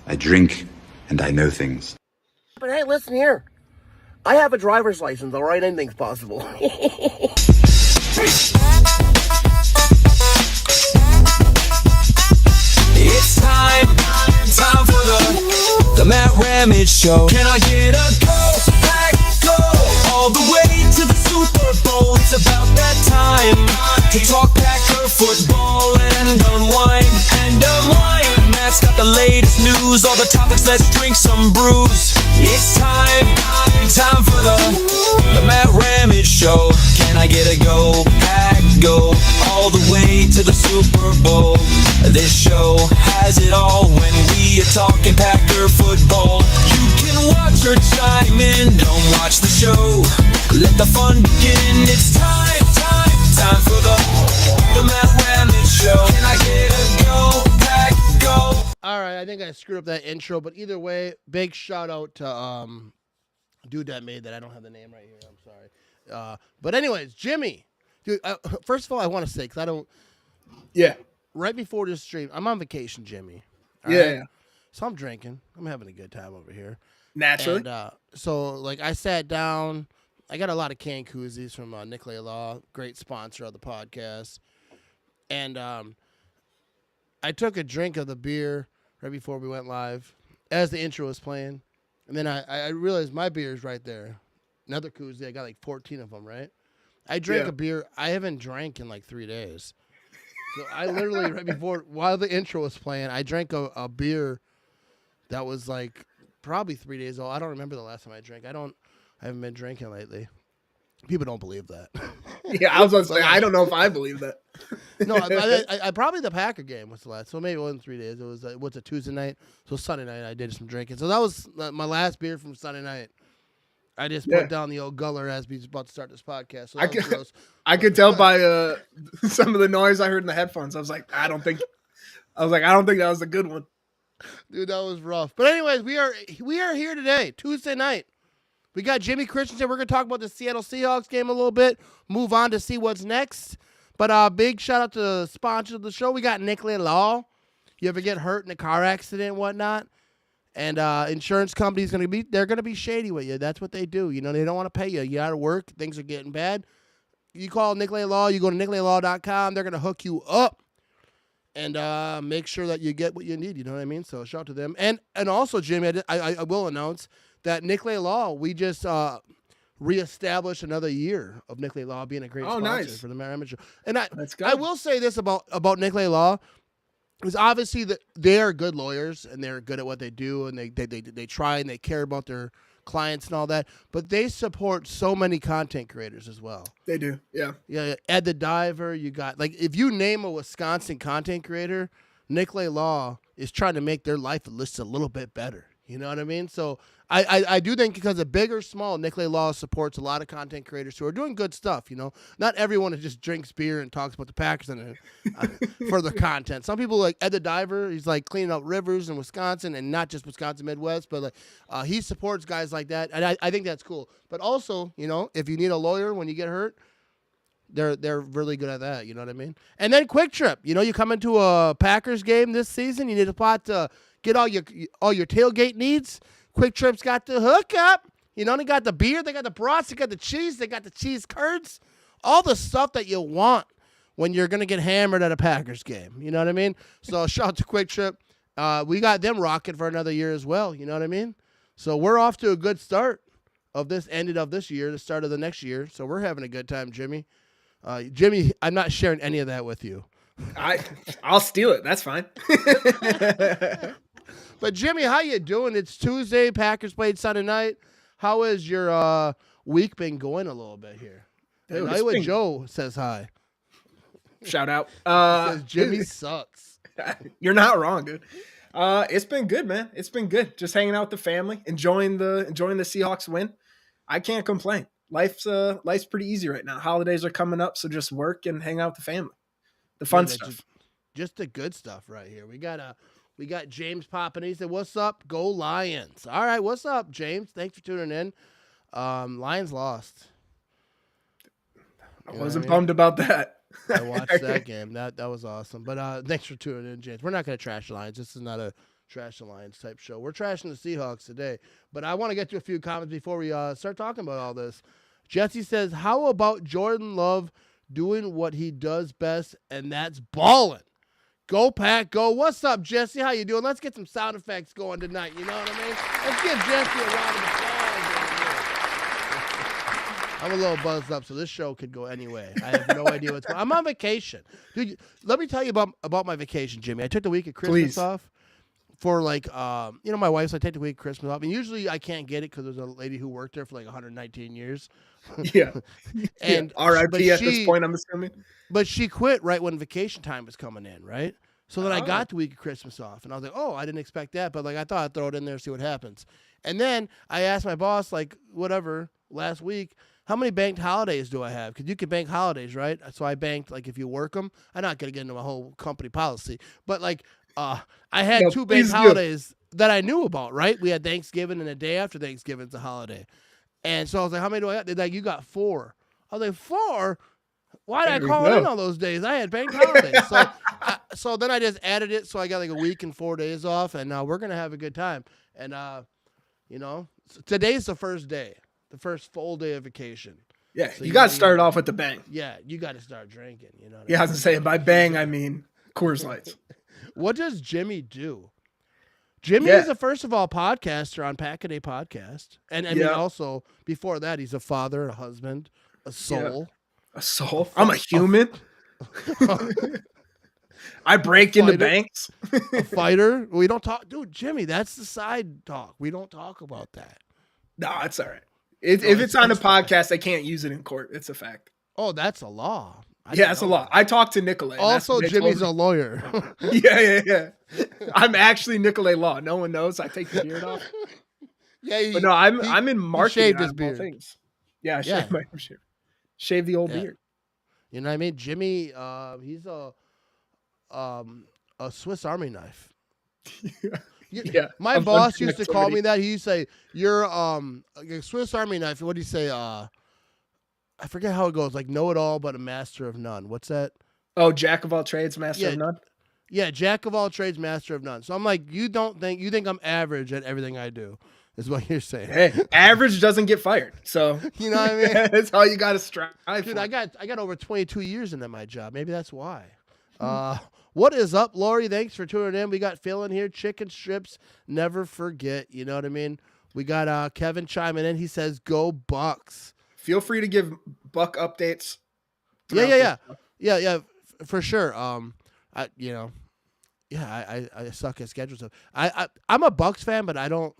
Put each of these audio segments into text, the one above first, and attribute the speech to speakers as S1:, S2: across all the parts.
S1: I drink, and I know things.
S2: But hey, listen here. I have a driver's license, all right? Anything's possible.
S3: It's time for the Matt Ramage Show. Can I get a go, pack, go, all the way to the Super Bowl? It's about that time to talk Packer football and unwind. Matt's got the latest news, all the topics, let's drink some brews. It's time for the Matt Ramage Show. Can I get a go, pack, go, all the way to the Super Bowl? This show has it all when we are talking Packer football. You can watch or chime in, don't watch the show. Let the fun begin. It's time for the Matt Ramage Show. Can I get a go, pack, go?
S2: All right, I think I screwed up that intro, but either way, big shout out to dude that made that. I don't have the name right here. I'm sorry. But anyways, Jimmy, dude. First of all, I want to say because I don't.
S4: Yeah.
S2: Right before this stream, I'm on vacation, Jimmy. All
S4: Yeah,
S2: right?
S4: yeah.
S2: So I'm drinking. I'm having a good time over here.
S4: Naturally.
S2: And so, like, I sat down. I got a lot of canned koozies from Nicolay Law, great sponsor of the podcast. And I took a drink of the beer right before we went live as the intro was playing. And then I realized my beer is right there. Another koozie. I got like 14 of them, right? I drank a beer I haven't drank in like 3 days. So I literally, right before, while the intro was playing, I drank a beer that was like probably 3 days old. I don't remember the last time I drank. I haven't been drinking lately. People don't believe that.
S4: Yeah, I was going to say, I don't know if I believe that.
S2: No, I probably the Packer game was the last. So maybe it wasn't 3 days. It was, what's a Tuesday night? So Sunday night I did some drinking. So that was my last beer from Sunday night. I just put down the old guller as we was about to start this podcast. So
S4: I could tell by some of the noise I heard in the headphones. I was like, I don't think that was a good one.
S2: Dude, that was rough. But anyways, we are here today, Tuesday night. We got Jimmy Christensen. We're going to talk about the Seattle Seahawks game a little bit, move on to see what's next. But big shout out to the sponsor of the show. We got Nicolay Law. You ever get hurt in a car accident and whatnot? And insurance companies they're gonna be shady with you. That's what they do. You know, they don't want to pay you. You're out of work, things are getting bad. You call Nicolay Law, you go to nicolaylaw.com, they're gonna hook you up and make sure that you get what you need. You know what I mean? So shout out to them. And also, Jimmy, I will announce that Nicolay Law, we just reestablished another year of Nicolay Law being a great sponsor for the Ramage Show. And I will say this about Nicolay Law. Because obviously they are good lawyers and they're good at what they do and they try and they care about their clients and all that. But they support so many content creators as well.
S4: They do, yeah.
S2: Yeah, Ed the Diver. You got if you name a Wisconsin content creator, Nicolay Law is trying to make their life just a little bit better. You know what I mean? So I do think because of big or small, Nicolay Law supports a lot of content creators who are doing good stuff. You know, not everyone that just drinks beer and talks about the Packers for the content. Some people like Ed the Diver. He's like cleaning out rivers in Wisconsin and not just Wisconsin Midwest, but like he supports guys like that, and I think that's cool. But also, you know, if you need a lawyer when you get hurt, they're really good at that. You know what I mean? And then Quick Trip. You know, you come into a Packers game this season, you need a spot to get all your tailgate needs. Quick Trip's got the hookup. You know, they got the beer, they got the brats, they got the cheese, they got the cheese curds. All the stuff that you want when you're going to get hammered at a Packers game. You know what I mean? So shout out to Quick Trip. We got them rocking for another year as well. You know what I mean? So we're off to a good start of this year, the start of the next year. So we're having a good time, Jimmy. Jimmy, I'm not sharing any of that with you.
S4: I'll steal it. That's fine.
S2: But Jimmy, how you doing? It's Tuesday. Packers played Sunday night. How has your week been going a little bit here? Dude, Iowa Joe says hi.
S4: Shout out.
S2: Says Jimmy sucks.
S4: You're not wrong, dude. It's been good, man. It's been good. Just hanging out with the family, enjoying the Seahawks win. I can't complain. Life's pretty easy right now. Holidays are coming up, so just work and hang out with the family. The fun stuff.
S2: Just the good stuff right here. We got James popping. He said, "What's up? Go Lions!" All right, what's up, James? Thanks for tuning in. Lions lost.
S4: I wasn't bummed about that.
S2: I watched that game. That was awesome. But thanks for tuning in, James. We're not going to trash the Lions. This is not a Trash the Lions type show. We're trashing the Seahawks today, but I want to get to a few comments before we start talking about all this. Jesse says, how about Jordan Love doing what he does best, and that's balling? Go Pack, go. What's up, Jesse? How you doing? Let's get some sound effects going tonight. You know what I mean? Let's give Jesse a round of applause. I'm a little buzzed up, so this show could go anyway. I have no idea what's going on. I'm on vacation. Dude, let me tell you about my vacation, Jimmy. I took the week of Christmas off for my wife's. I take the week of Christmas off, and usually I can't get it because there's a lady who worked there for like 119 years.
S4: Yeah.
S2: And
S4: R.I.P. at this point, I'm assuming.
S2: But she quit right when vacation time was coming in, right? So then I got the week of Christmas off, and I was like, oh, I didn't expect that, but I thought I'd throw it in there, see what happens. And then I asked my boss, last week, how many banked holidays do I have? Because you can bank holidays, right? So I banked, if you work them. I'm not going to get into my whole company policy, but I had 2 banked holidays that I knew about, right? We had Thanksgiving, and the day after Thanksgiving's a holiday. And so I was like, how many do I have? They're like, you got 4. I was like, 4? Why did I call in on those days? I had bank holidays. So then I just added it, so I got a week and 4 days off, and we're going to have a good time. And, today's the first day, the first full day of vacation.
S4: Yeah, so you got to start off with the bang.
S2: Yeah, you got to start drinking. You know.
S4: I was going to say, by bang, I mean Coors Lights.
S2: What does Jimmy do? Jimmy is a first of all podcaster on Pack-A-Day Podcast. And I mean, also, before that, he's a father, a husband, a soul.
S4: A soul? I'm a human. I break into banks.
S2: A fighter. We don't talk. Dude, Jimmy, that's the side talk. We don't talk about that.
S4: No, it's all right. If it's on a podcast, I can't use it in court. It's a fact.
S2: Oh, that's a law.
S4: It's a law. I talked to Nicolay.
S2: Also, Jimmy's a lawyer.
S4: Yeah. I'm actually Nicolay Law. No one knows. I take the beard off. Yeah, but no, I'm in marketing.
S2: Shaved his beard.
S4: Things. Yeah, I shaved my beard. Shave the old beard.
S2: You know what I mean? Jimmy, he's a Swiss Army knife.
S4: Yeah.
S2: My boss used to call me that. He used to say, "You're a Swiss Army knife." What do you say? I forget how it goes. Know it all, but a master of none. What's that?
S4: Oh, jack of all trades, master of none.
S2: Yeah, jack of all trades, master of none. So I'm like, you think I'm average at everything I do? Is what you're saying.
S4: Hey, average doesn't get fired. So
S2: you know what I mean?
S4: That's all you got to strive
S2: Dude,
S4: for.
S2: I got over 22 years into my job. Maybe that's why. What is up, Lori? Thanks for tuning in. We got Phil in here. Chicken strips, never forget. You know what I mean? We got Kevin chiming in. He says, "Go Bucks."
S4: Feel free to give Buck updates.
S2: Yeah, for sure. I suck at schedules. I'm a Bucks fan, but I don't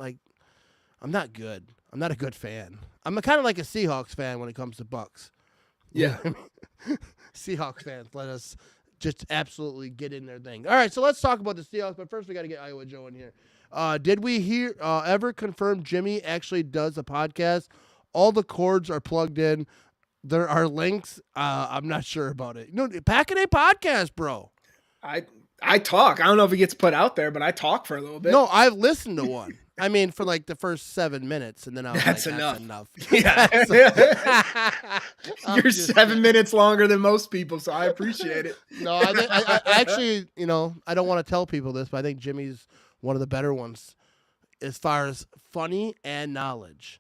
S2: I'm not good. I'm not a good fan. I'm kind of like a Seahawks fan when it comes to Bucks.
S4: Yeah.
S2: Seahawks fans, let us just absolutely get in their thing. All right, so let's talk about the Seahawks, but first we got to get Iowa Joe in here. Did we ever confirm Jimmy actually does a podcast? All the cords are plugged in. There are links. I'm not sure about it. Pack-A-Day Podcast, bro.
S4: I talk. I don't know if it gets put out there, but I talk for a little bit.
S2: No, I've listened to one. I mean, for the first 7 minutes, and then I was
S4: that's
S2: enough.
S4: Yeah. You're 7 minutes longer than most people, so I appreciate it.
S2: No, I actually, I don't want to tell people this, but I think Jimmy's one of the better ones as far as funny and knowledge.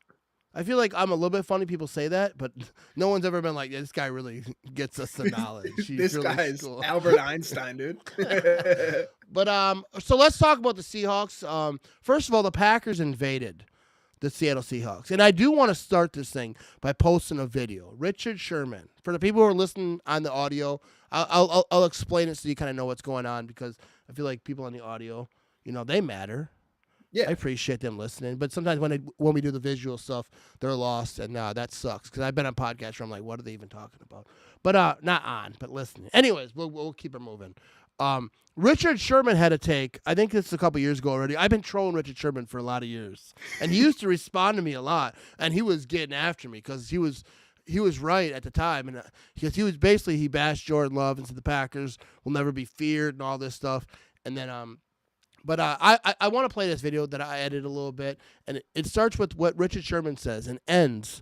S2: I feel like I'm a little bit funny. People say that, but no one's ever been like, this guy really gets us the knowledge.
S4: This
S2: really
S4: guy's
S2: cool.
S4: Albert Einstein, dude.
S2: But so let's talk about the Seahawks. First of all, the Packers invaded the Seattle Seahawks. And I do want to start this thing by posting a video. Richard Sherman. For the people who are listening on the audio, I'll explain it so you kind of know what's going on, because I feel like people on the audio, they matter.
S4: Yeah,
S2: I appreciate them listening, but sometimes when we do the visual stuff, they're lost, and that sucks, because I've been on podcasts where I'm like, what are they even talking about? But not on, but listening. Anyways, we'll keep it moving. Richard Sherman had a take. I think this is a couple years ago already. I've been trolling Richard Sherman for a lot of years, and he used to respond to me a lot, and he was getting after me because he was right at the time, and he bashed Jordan Love and said the Packers will never be feared and all this stuff, and then But I want to play this video that I edited a little bit, and it starts with what Richard Sherman says and ends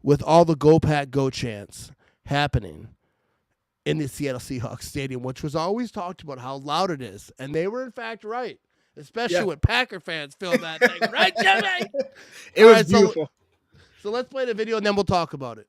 S2: with all the Go Pack Go chants happening in the Seattle Seahawks stadium, which was always talked about how loud it is, and they were in fact right. especially when Packer fans filmed that thing, right, Jimmy?
S4: It
S2: All
S4: was
S2: right,
S4: beautiful.
S2: So let's play the video and then we'll talk about it.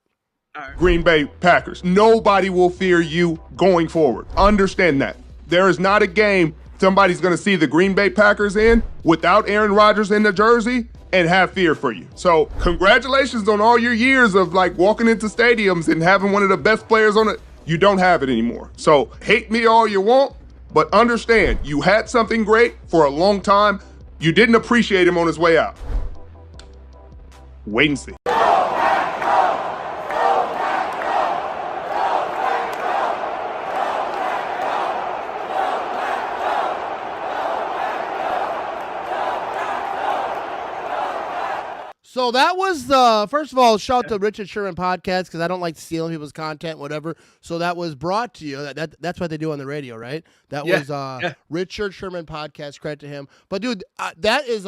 S5: Green Bay Packers. Nobody will fear you going forward. Understand that. There is not a game somebody's going to see the Green Bay Packers in without Aaron Rodgers in the jersey and have fear for you. So congratulations on all your years of like walking into stadiums and having one of the best players on it. You don't have it anymore. So hate me all you want, but understand you had something great for a long time. You didn't appreciate him on his way out. Wait and see.
S2: So that was first of all, shout out to Richard Sherman podcast because I don't like stealing people's content, whatever. So that was brought to you. That's what they do on the radio, right? That was Richard Sherman podcast. Credit to him. But dude, that is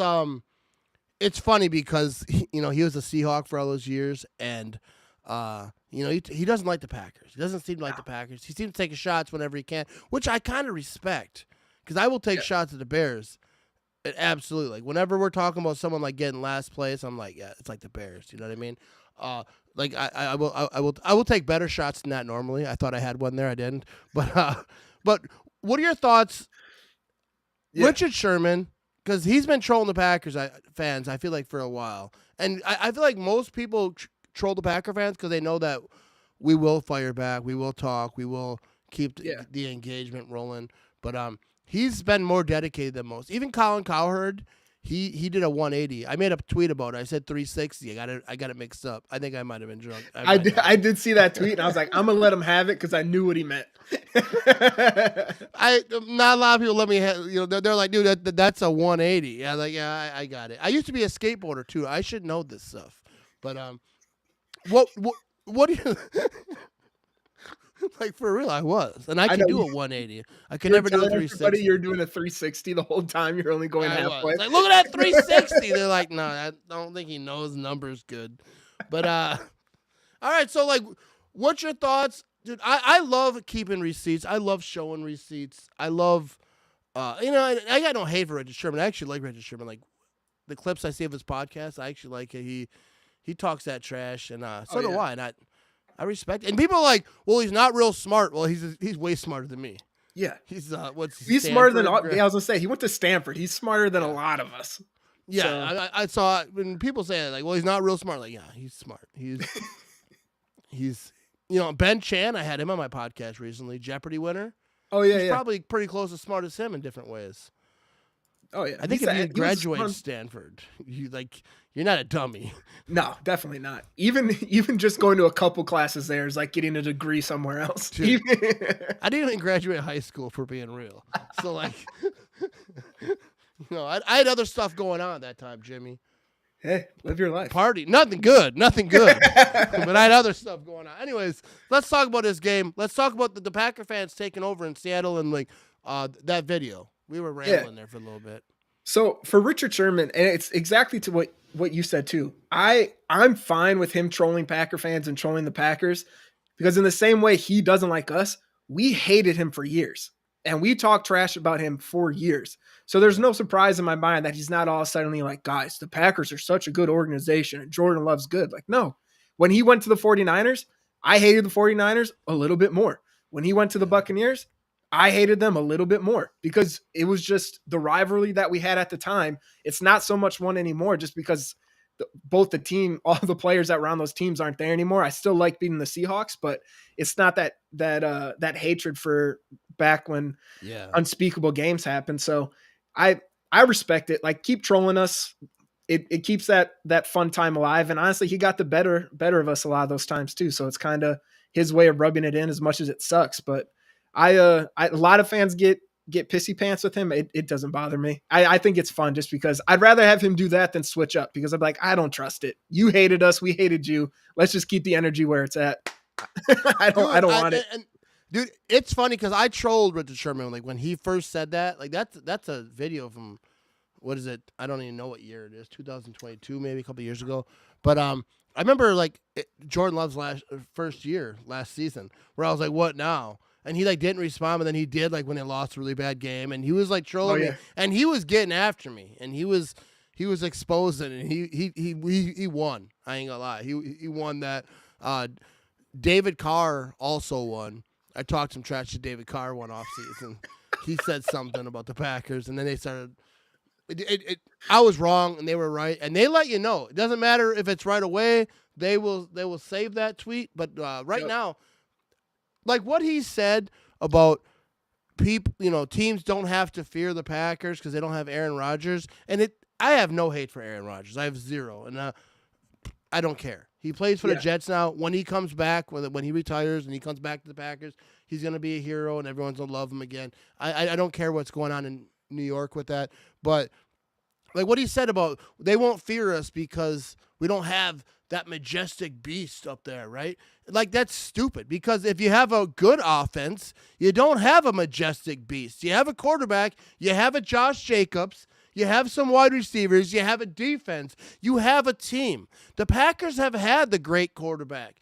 S2: it's funny because he was a Seahawk for all those years, and he doesn't like the Packers. He doesn't seem to like the Packers. He seems to take shots whenever he can, which I kind of respect because I will take shots at the Bears. Absolutely. Like whenever we're talking about someone like getting last place, I'm like, yeah, it's like the Bears. You know what I mean? Like I will take better shots than that normally. I thought I had one there, I didn't. But what are your thoughts, Richard Sherman? Because he's been trolling the Packers fans, I feel like, for a while, and I feel like most people troll the Packer fans because they know that we will fire back, we will talk, we will keep the engagement rolling. But he's been more dedicated than most. Even Colin Cowherd, he did a 180. I made a tweet about it. I said 360. I got it mixed up. I think I might have been drunk.
S4: I did see that tweet, and I was like, I'm gonna let him have it because I knew what he meant.
S2: Not a lot of people let me have. They're like, dude, that's a 180. I was like, yeah, I got it. I used to be a skateboarder too. I should know this stuff. But what do you? Like, for real, I was. And I could do a 180. I could never do a 360.
S4: You're doing a 360 the whole time. You're only going halfway.
S2: Like, look at that 360. They're like, no, I don't think he knows numbers good. But, all right. So, like, what's your thoughts? Dude, I love keeping receipts. I love showing receipts. I love, I got no hate for Richard Sherman. I actually like Richard Sherman. Like, the clips I see of his podcast, I actually like it. He talks that trash, and so do I. And I respect it. And people are like, well, he's not real smart. Well, he's way smarter than me.
S4: Yeah.
S2: He's
S4: he's smarter than all. Yeah, I was gonna say he went to Stanford. He's smarter than a lot of us.
S2: Yeah,
S4: so.
S2: I saw when people say that, like, well, he's not real smart. Like, yeah, he's smart. He's Ben Chan. I had him on my podcast recently. Jeopardy winner.
S4: Oh yeah,
S2: he's probably pretty close as smart as him in different ways.
S4: Oh yeah,
S2: I think if you graduate Stanford, you're not a dummy.
S4: No, definitely not. Even just going to a couple classes there is like getting a degree somewhere else.
S2: I didn't even graduate high school, for being real. So like, I had other stuff going on that time, Jimmy.
S4: Hey, live your life.
S2: Party, nothing good. But I had other stuff going on. Anyways, let's talk about this game. Let's talk about the Packer fans taking over in Seattle and like that video. We were rambling there for a little bit.
S4: So for Richard Sherman, and it's exactly to what you said too. I'm fine with him trolling Packer fans and trolling the Packers because in the same way he doesn't like us, we hated him for years and we talked trash about him for years. So there's no surprise in my mind that he's not all suddenly like, guys, the Packers are such a good organization and Jordan Love's good. Like, no. When he went to the 49ers, I hated the 49ers a little bit more. When he went to the Buccaneers, I hated them a little bit more because it was just the rivalry that we had at the time. It's not so much one anymore just because both the team, all the players that were on those teams aren't there anymore. I still like beating the Seahawks, but it's not that hatred for back when unspeakable games happened. So I respect it. Like, keep trolling us. It keeps that fun time alive. And honestly, he got the better of us a lot of those times too. So it's kind of his way of rubbing it in as much as it sucks. But a lot of fans get pissy pants with him. It doesn't bother me. I think it's fun just because I'd rather have him do that than switch up because I'm like, I don't trust it. You hated us. We hated you. Let's just keep the energy where it's at. I don't want it.
S2: And, dude, it's funny because I trolled Richard Sherman like when he first said that. Like that's a video from, what is it? I don't even know what year it is. 2022, maybe a couple of years ago. But I remember like Jordan Love's last season where I was like, what now? and he like didn't respond, but then he did like when they lost a really bad game, and he was like trolling me,
S4: yeah.
S2: and he was getting after me, and he was exposing, and he won. I ain't gonna lie, he won that. David Carr also won. I talked some trash to David Carr one off season. He said something about the Packers, and then they started. I was wrong, and they were right, and they let you know. It doesn't matter if it's right away. They will save that tweet, but right now, like what he said about people, teams don't have to fear the Packers because they don't have Aaron Rodgers, and I have no hate for Aaron Rodgers. I have zero, and I don't care. He plays for the Jets now. When he comes back, when he retires and he comes back to the Packers, he's going to be a hero and everyone's going to love him again. I don't care what's going on in New York with that. But like what he said about they won't fear us because we don't have that majestic beast up there, right? Like that's stupid because if you have a good offense, you don't have a majestic beast. You have a quarterback, you have a Josh Jacobs, you have some wide receivers. You have a defense. You have a team. The Packers have had the great quarterback.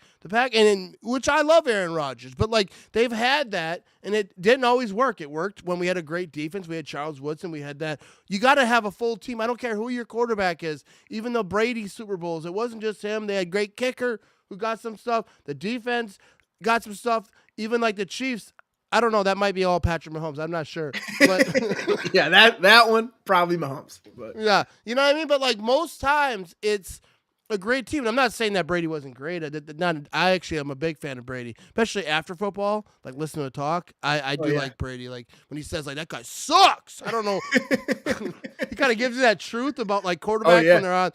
S2: Which I love Aaron Rodgers, but like they've had that, and it didn't always work. It worked when we had a great defense. We had Charles Woodson. We had that. You got to have a full team. I don't care who your quarterback is. Even the Brady Super Bowls, it wasn't just him. They had great kicker who got some stuff. The defense got some stuff. Even like the Chiefs. I don't know. That might be all Patrick Mahomes. I'm not sure. But
S4: yeah, that one probably Mahomes. But.
S2: Yeah, you know what I mean. But like most times, it's a great team. And I'm not saying that Brady wasn't great. I actually am a big fan of Brady, especially after football. Like listening to talk, I do like Brady. Like when he says like that guy sucks. I don't know. He kind of gives you that truth about like quarterbacks when they're on,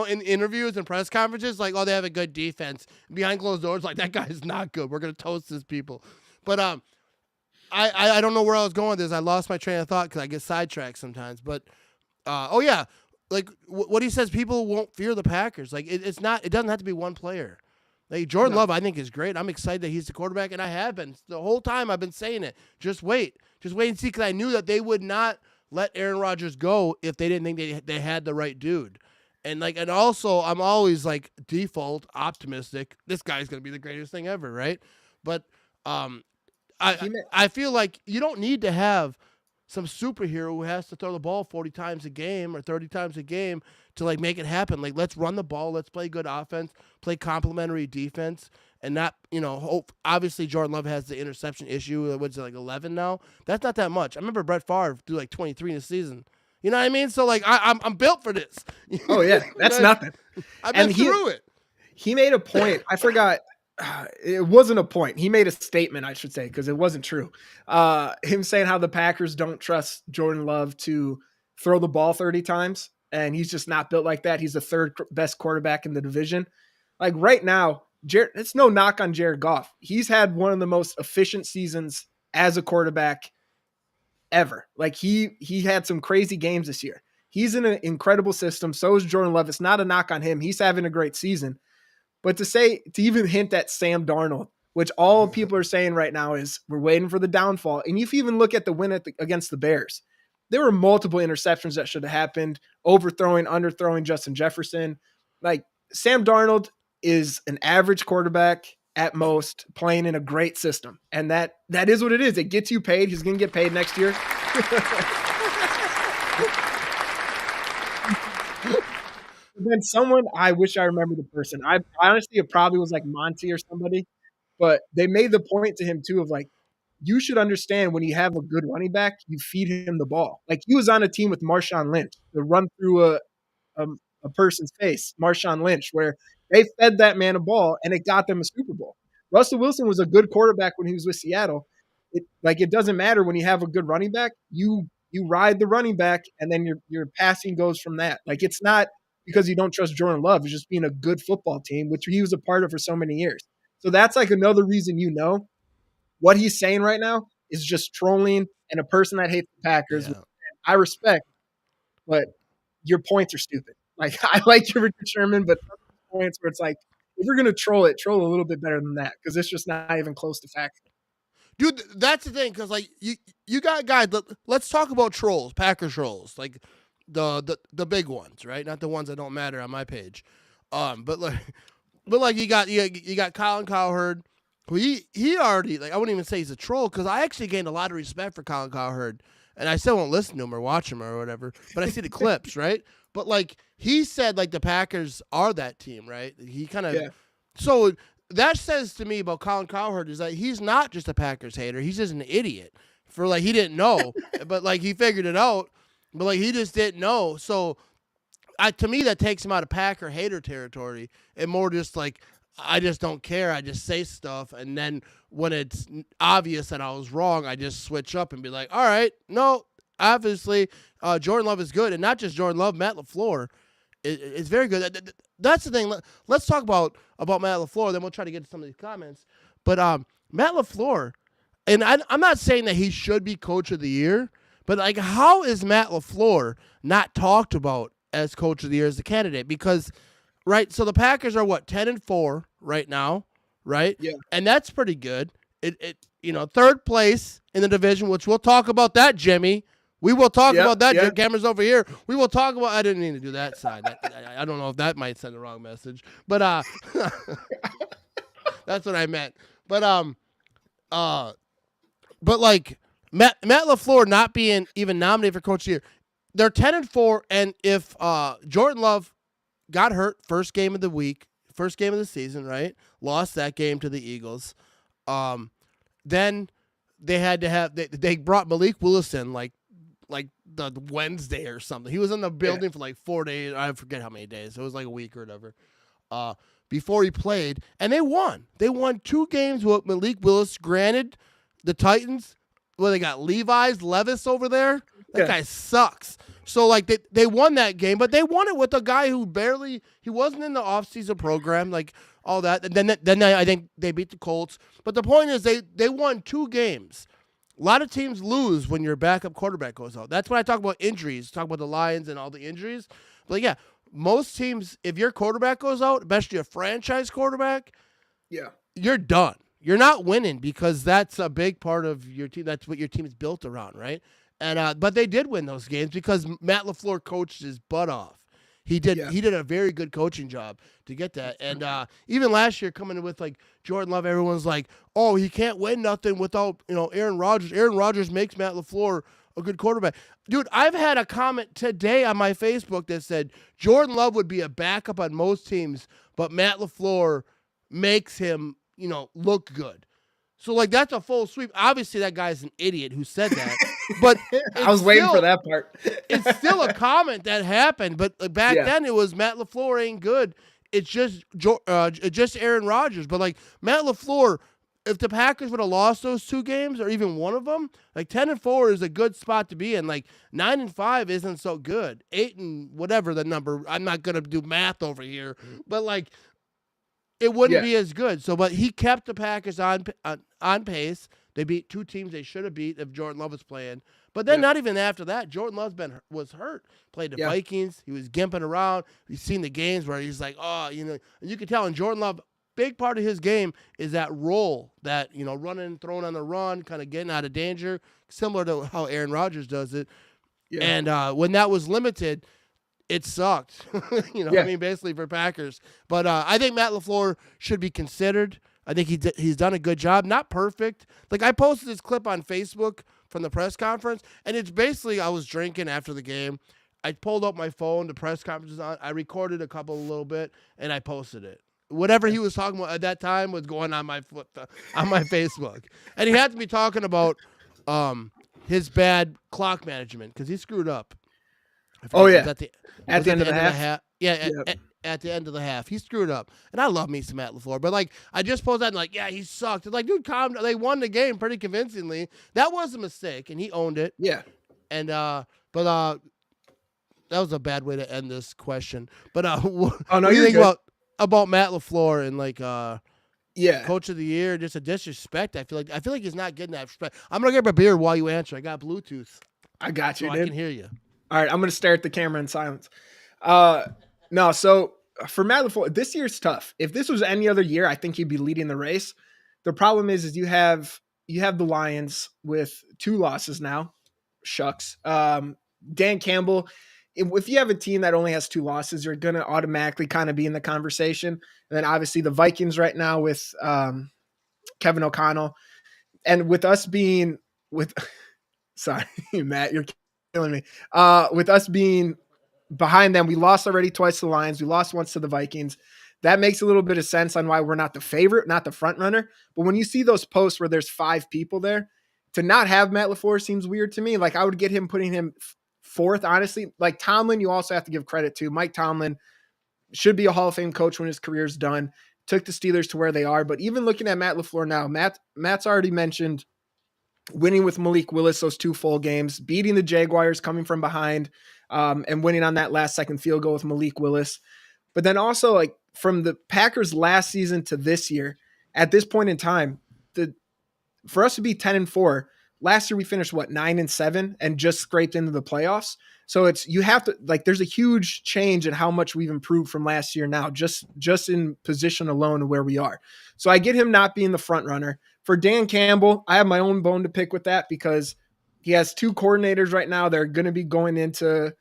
S2: in interviews and press conferences. Like, oh, they have a good defense. Behind closed doors, like that guy's not good. We're gonna toast his people. But I don't know where I was going with this. I lost my train of thought because I get sidetracked sometimes. But, like what he says, people won't fear the Packers. Like it doesn't have to be one player. Like Jordan Love, I think is great. I'm excited that he's the quarterback, and I have been the whole time. I've been saying it. Just wait and see, because I knew that they would not let Aaron Rodgers go if they didn't think they had the right dude. And also I'm always like default optimistic. This guy's gonna be the greatest thing ever, right? But I feel like you don't need to have some superhero who has to throw the ball 40 times a game or 30 times a game to like make it happen. Like let's run the ball, let's play good offense, play complementary defense, and not hope. Obviously, Jordan Love has the interception issue. What's it like 11 now? That's not that much. I remember Brett Favre threw like 23 in a season. You know what I mean? So like I'm built for this.
S4: Oh yeah, that's nothing.
S2: I've been through it.
S4: He made a point. I forgot. It wasn't a point. He made a statement, I should say, because it wasn't true. Him saying how the Packers don't trust Jordan Love to throw the ball 30 times, and he's just not built like that. He's the third best quarterback in the division. Like right now, it's no knock on Jared Goff. He's had one of the most efficient seasons as a quarterback ever. Like he had some crazy games this year. He's in an incredible system. So is Jordan Love. It's not a knock on him. He's having a great season. But to even hint at Sam Darnold, which all people are saying right now is we're waiting for the downfall. And if you even look at the win against the Bears, there were multiple interceptions that should have happened, overthrowing, underthrowing Justin Jefferson. Like Sam Darnold is an average quarterback at most, playing in a great system. And that is what it is. It gets you paid. He's going to get paid next year. Then someone, I wish I remember the person. I honestly, it probably was like Monty or somebody, but they made the point to him too of like, you should understand when you have a good running back, you feed him the ball. Like he was on a team with Marshawn Lynch to run through a person's face, Marshawn Lynch, where they fed that man a ball and it got them a Super Bowl. Russell Wilson was a good quarterback when he was with Seattle. It doesn't matter when you have a good running back, you ride the running back and then your passing goes from that. Like it's not because you don't trust Jordan Love. It's just being a good football team, which he was a part of for so many years. So that's like another reason what he's saying right now is just trolling and a person that hates the Packers. Yeah. I respect, but your points are stupid. Like I like your Richard Sherman, but points where it's like, if you're going to troll a little bit better than that because it's just not even close to fact.
S2: Dude, that's the thing because like you got guys. Let's talk about trolls, Packer trolls, like the big ones, right? Not the ones that don't matter on my page. But you got Colin Cowherd, Well, he already, like, I wouldn't even say he's a troll, because I actually gained a lot of respect for Colin Cowherd, and I still won't listen to him or watch him or whatever, but I see the clips, right? But, like, he said, like, the Packers are that team, right? He kind of so that says to me about Colin Cowherd is that he's not just a Packers hater. He's just an idiot for, like, he didn't know, but, like, he figured it out, but, like, he just didn't know. So to me, that takes him out of Packer hater territory and more just like, I just don't care. I just say stuff. And then when it's obvious that I was wrong, I just switch up and be like, all right, no, obviously Jordan Love is good. And not just Jordan Love, Matt LaFleur is very good. That's the thing. Let's talk about Matt LaFleur. Then we'll try to get to some of these comments. But Matt LaFleur, and I'm not saying that he should be coach of the year, but like, how is Matt LaFleur not talked about as coach of the year as the candidate? Because, right, so the Packers are what, 10-4 right now, right?
S4: Yeah.
S2: And that's pretty good. It third place in the division, which we'll talk about that, Jimmy. We will talk about that. Your camera's over here. We will talk about. I didn't mean to do that side. I don't know if that might send the wrong message, but that's what I meant. But like Matt LaFleur not being even nominated for coach of the year, they're 10-4, and if Jordan Love got hurt first game of the season, right? Lost that game to the Eagles. Then they had to have they brought Malik Willis in like the Wednesday or something. He was in the building for like 4 days. I forget how many days. It was like a week or whatever. Before he played, and they won. They won 2 games with Malik Willis. Granted, the Titans, well, they got Levis over there. That guy sucks. So, like, they won that game, but they won it with a guy who he wasn't in the offseason program, like, all that. And then I think they beat the Colts. But the point is they won 2 games. A lot of teams lose when your backup quarterback goes out. That's when I talk about injuries, talk about the Lions and all the injuries. But, yeah, most teams, if your quarterback goes out, especially a franchise quarterback, you're done. You're not winning because that's a big part of your team. That's what your team is built around, right? And but they did win those games because Matt LaFleur coached his butt off. He did a very good coaching job to get that. And even last year, coming in with like Jordan Love, everyone's like, oh, he can't win nothing without Aaron Rodgers. Aaron Rodgers makes Matt LaFleur a good quarterback. Dude, I've had a comment today on my Facebook that said Jordan Love would be a backup on most teams, but Matt LaFleur makes him, look good. So, like, that's a full sweep. Obviously, that guy's an idiot who said that. But
S4: I was waiting for that part.
S2: It's still a comment that happened. But back then, it was Matt LaFleur ain't good. It's just Aaron Rodgers. But, like, Matt LaFleur, if the Packers would have lost those 2 games or even one of them, like, 10-4 is a good spot to be in. Like, 9-5 isn't so good. 8 and whatever the number. I'm not going to do math over here. But, like, it wouldn't be as good. So, but he kept the Packers on pace. They beat 2 teams they should have beat if Jordan Love was playing. But then not even after that, Jordan Love was hurt. Played the Vikings. He was gimping around. You've seen the games where he's like, and you can tell in Jordan Love, big part of his game is that roll, that, running, throwing on the run, kind of getting out of danger, similar to how Aaron Rodgers does it. Yeah. And when that was limited, it sucked, basically for Packers. But I think Matt LaFleur should be considered. I think he's done a good job. Not perfect. Like, I posted this clip on Facebook from the press conference, and it's basically I was drinking after the game. I pulled up my phone, the press conference is on. I recorded a little bit, and I posted it. Whatever he was talking about at that time was going on my Facebook. And he had to be talking about his bad clock management because he screwed up.
S4: Oh, yeah.
S2: At the end of the half. At the end of the half. He screwed up. And I love me some Matt LaFleur. But, like, I just posted that and, like, he sucked. It's like, dude, calm down. They won the game pretty convincingly. That was a mistake, and he owned it. Yeah. And, but that was a bad way to end this question. But what do you think about Matt LaFleur and, like, coach of the year, just a disrespect? I feel like he's not getting that respect. I'm going to get a beer while you answer. I got Bluetooth.
S4: I got you,
S2: so
S4: dude.
S2: I can hear you.
S4: All right, I'm going to stare at the camera in silence. No, so for Matt LaFleur, this year's tough. If this was any other year, I think he'd be leading the race. The problem is you have the Lions with 2 losses now. Shucks. Dan Campbell, if you have a team that only has 2 losses, you're going to automatically kind of be in the conversation. And then obviously the Vikings right now with Kevin O'Connell. And with us being with sorry, Matt, you're killing me. With us being behind them, we lost already twice to the Lions. We lost once to the Vikings. That makes a little bit of sense on why we're not the favorite, not the front runner. But when you see those posts where there's 5 people there, to not have Matt LaFleur seems weird to me. Like I would get him putting him fourth, honestly. Like Tomlin, you also have to give credit to. Mike Tomlin should be a Hall of Fame coach when his career's done. Took the Steelers to where they are. But even looking at Matt LaFleur now, Matt's already mentioned winning with Malik Willis, those 2 full games, beating the Jaguars coming from behind, and winning on that last second field goal with Malik Willis. But then also, like, from the Packers last season to this year, at this point in time, for us to be 10-4, last year we finished 9-7 and just scraped into the playoffs. So it's, you have to, like, there's a huge change in how much we've improved from last year now, just in position alone where we are. So I get him not being the front runner. For Dan Campbell, I have my own bone to pick with that because he has 2 coordinators right now. They're going to be going into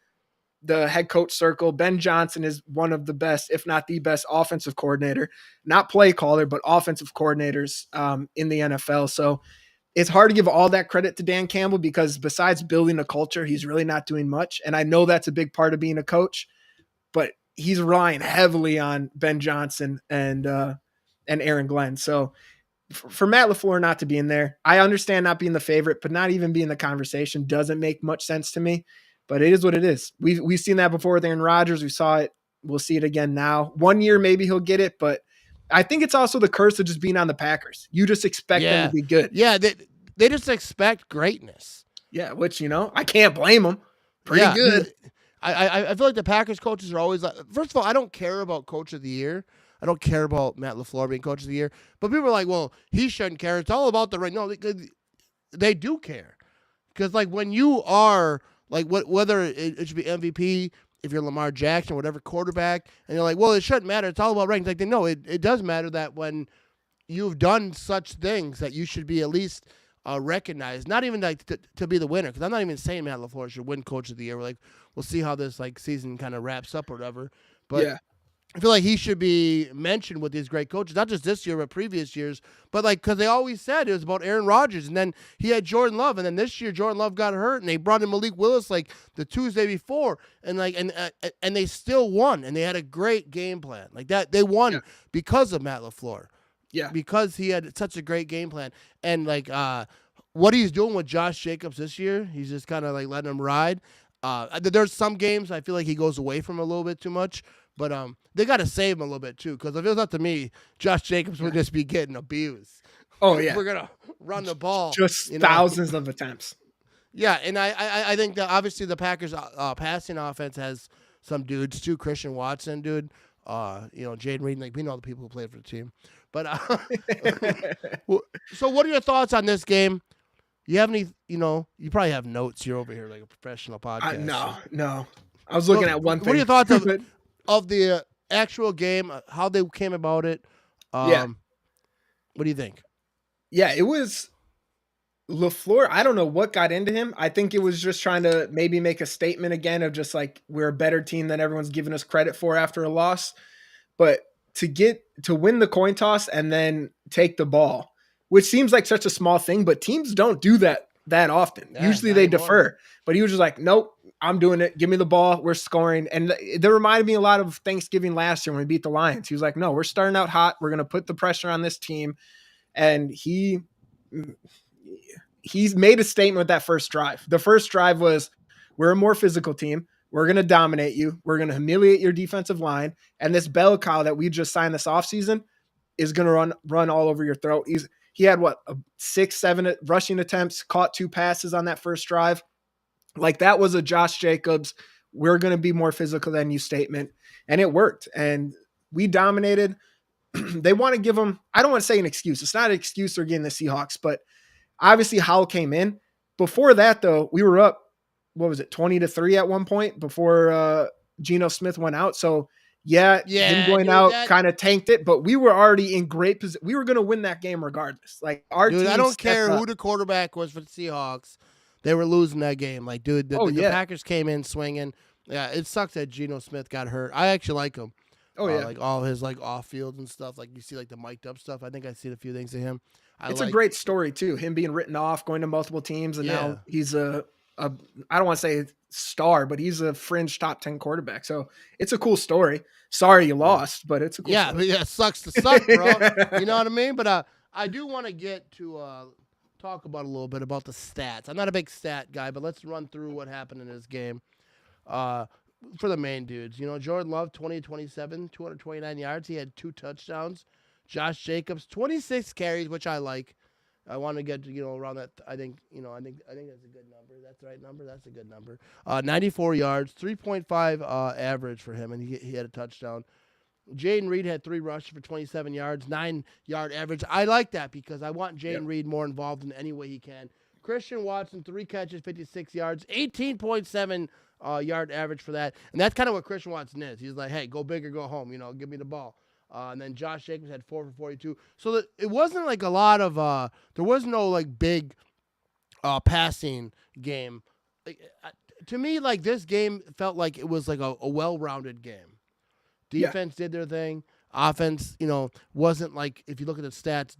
S4: the head coach circle. Ben Johnson is one of the best, if not the best offensive coordinator, not play caller, but offensive coordinators in the NFL. So it's hard to give all that credit to Dan Campbell because besides building a culture, he's really not doing much. And I know that's a big part of being a coach, but he's relying heavily on Ben Johnson and Aaron Glenn. So for Matt LaFleur not to be in there, I understand not being the favorite, but not even being in the conversation doesn't make much sense to me. But it is what it is. We've seen that before with Aaron Rodgers. We saw it. We'll see it again now. 1 year, maybe he'll get it, but I think it's also the curse of just being on the Packers. You just expect them to be good.
S2: Yeah, they just expect greatness.
S4: Yeah, which, I can't blame them. Pretty good.
S2: I feel like the Packers coaches are always like, first of all, I don't care about Coach of the Year. I don't care about Matt LaFleur being Coach of the Year. But people are like, well, he shouldn't care. It's all about the right. No, they do care. Because, like, when you are – like whether it should be MVP, if you're Lamar Jackson or whatever quarterback, and you're like, well, it shouldn't matter. It's all about rankings. Like, no, it does matter that when you've done such things that you should be at least recognized. Not even like to be the winner, because I'm not even saying Matt LaFleur should win Coach of the Year. We're like, we'll see how this like season kind of wraps up or whatever. But yeah. I feel like he should be mentioned with these great coaches, not just this year, but previous years. But, like, because they always said it was about Aaron Rodgers, and then he had Jordan Love, and then this year Jordan Love got hurt, and they brought in Malik Willis, like, the Tuesday before, and, like, and they still won, and they had a great game plan. Like, that, they won because of Matt LaFleur. Yeah. Because he had such a great game plan. And, like, what he's doing with Josh Jacobs this year, he's just kind of, like, letting him ride. There's some games I feel like he goes away from a little bit too much. But they got to save him a little bit, too, because if it was up to me, Josh Jacobs would just be getting abused.
S4: Oh, yeah.
S2: We're going to run the ball.
S4: Just thousands of attempts.
S2: Yeah, and I think that obviously the Packers' passing offense has some dudes, too. Christian Watson, dude. Jaden Reed, like, we know the people who played for the team. But so what are your thoughts on this game? You have any, you probably have notes. You're over here like a professional podcast.
S4: No. I was looking at one thing.
S2: What are your thoughts of the actual game, how they came about it? What do you think?
S4: Yeah, it was LaFleur. I don't know what got into him. I think it was just trying to maybe make a statement again of just like, we're a better team than everyone's giving us credit for after a loss. But to win the coin toss and then take the ball, which seems like such a small thing, but teams don't do that often. Usually they defer. But he was just like, nope, I'm doing it. Give me the ball. We're scoring. And that reminded me a lot of Thanksgiving last year when we beat the Lions. He was like, no, we're starting out hot. We're going to put the pressure on this team. And he's made a statement with that first drive. The first drive was, we're a more physical team. We're going to dominate you. We're going to humiliate your defensive line. And this bell cow that we just signed this offseason is going to run all over your throat. He had 6-7 rushing attempts, caught 2 passes on that first drive. Like, that was a Josh Jacobs, we're going to be more physical than you statement. And it worked. And we dominated. They want to give him, I don't want to say an excuse. It's not an excuse for getting the Seahawks, but obviously Howell came in. Before that, though, we were up, 20-3 at one point before Geno Smith went out. So, him going out kind of tanked it, but we were already in great position. We were going to win that game regardless. Like, our team,
S2: I don't care who the quarterback was for the Seahawks. They were losing that game. Like, dude, the Packers came in swinging. Yeah, it sucks that Geno Smith got hurt. I actually like him.
S4: Oh yeah,
S2: like all his like off field and stuff. Like you see like the mic'd up stuff. I think I seen a few things of him.
S4: it's a great story too. Him being written off, going to multiple teams, and now he's a I don't want to say star, but he's a fringe top 10 quarterback. So it's a cool story. Sorry you lost, but it's a cool story.
S2: But yeah, it sucks to suck, bro. You know what I mean? But I do want to get to talk about a little bit about the stats. I'm not a big stat guy, but let's run through what happened in this game. For the main dudes, Jordan Love, 20-27, 229 yards. He had 2 touchdowns. Josh Jacobs, 26 carries, which I like. I want to get around that. I think that's a good number. That's the right number. That's a good number. 94 yards, 3.5 average for him, and he had a touchdown. Jaden Reed had 3 rushes for 27 yards, 9-yard average. I like that because I want Jaden Reed more involved in any way he can. Christian Watson, 3 catches, 56 yards, 18.7 yard average for that. And that's kind of what Christian Watson is. He's like, hey, go big or go home. Give me the ball. And then Josh Jacobs had 4 for 42. So it wasn't like a lot of there was no like big passing game. To me, like this game felt like it was like a well-rounded game. Defense did their thing. Offense, wasn't like, if you look at the stats,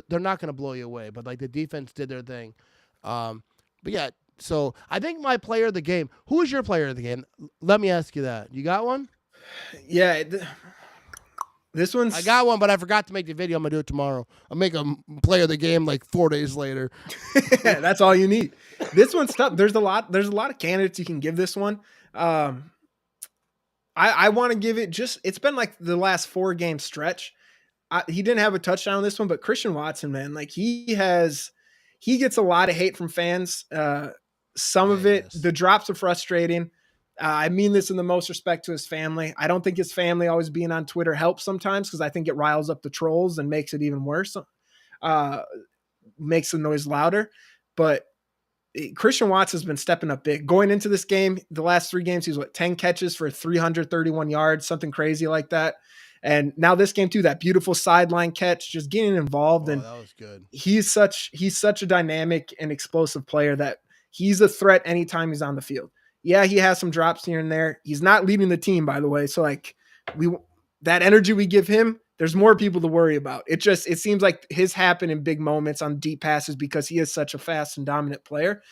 S2: they're not going to blow you away. But like the defense did their thing. But yeah, so I think my player of the game. Who is your player of the game? Let me ask you that. You got one?
S4: Yeah. This one's...
S2: I got one, but I forgot to make the video. I'm gonna do it tomorrow. I'll make a player of the game like 4 days later.
S4: That's all you need. This one's tough. There's a lot of candidates you can give this one. I want to give it it's been like the last 4 game stretch. He didn't have a touchdown on this one, but Christian Watson, man, like he gets a lot of hate from fans. Some of it, the drops are frustrating. I mean this in the most respect to his family. I don't think his family always being on Twitter helps sometimes because I think it riles up the trolls and makes it even worse, makes the noise louder. But Christian Watson has been stepping up big. Going into this game, the last 3 games, he's 10 catches for 331 yards, something crazy like that. And now this game too, that beautiful sideline catch, just getting involved. And
S2: that was good.
S4: He's such a dynamic and explosive player that he's a threat anytime he's on the field. Yeah, he has some drops here and there. He's not leading the team, by the way. So like that energy we give him, there's more people to worry about. It seems like his happen in big moments on deep passes because he is such a fast and dominant player.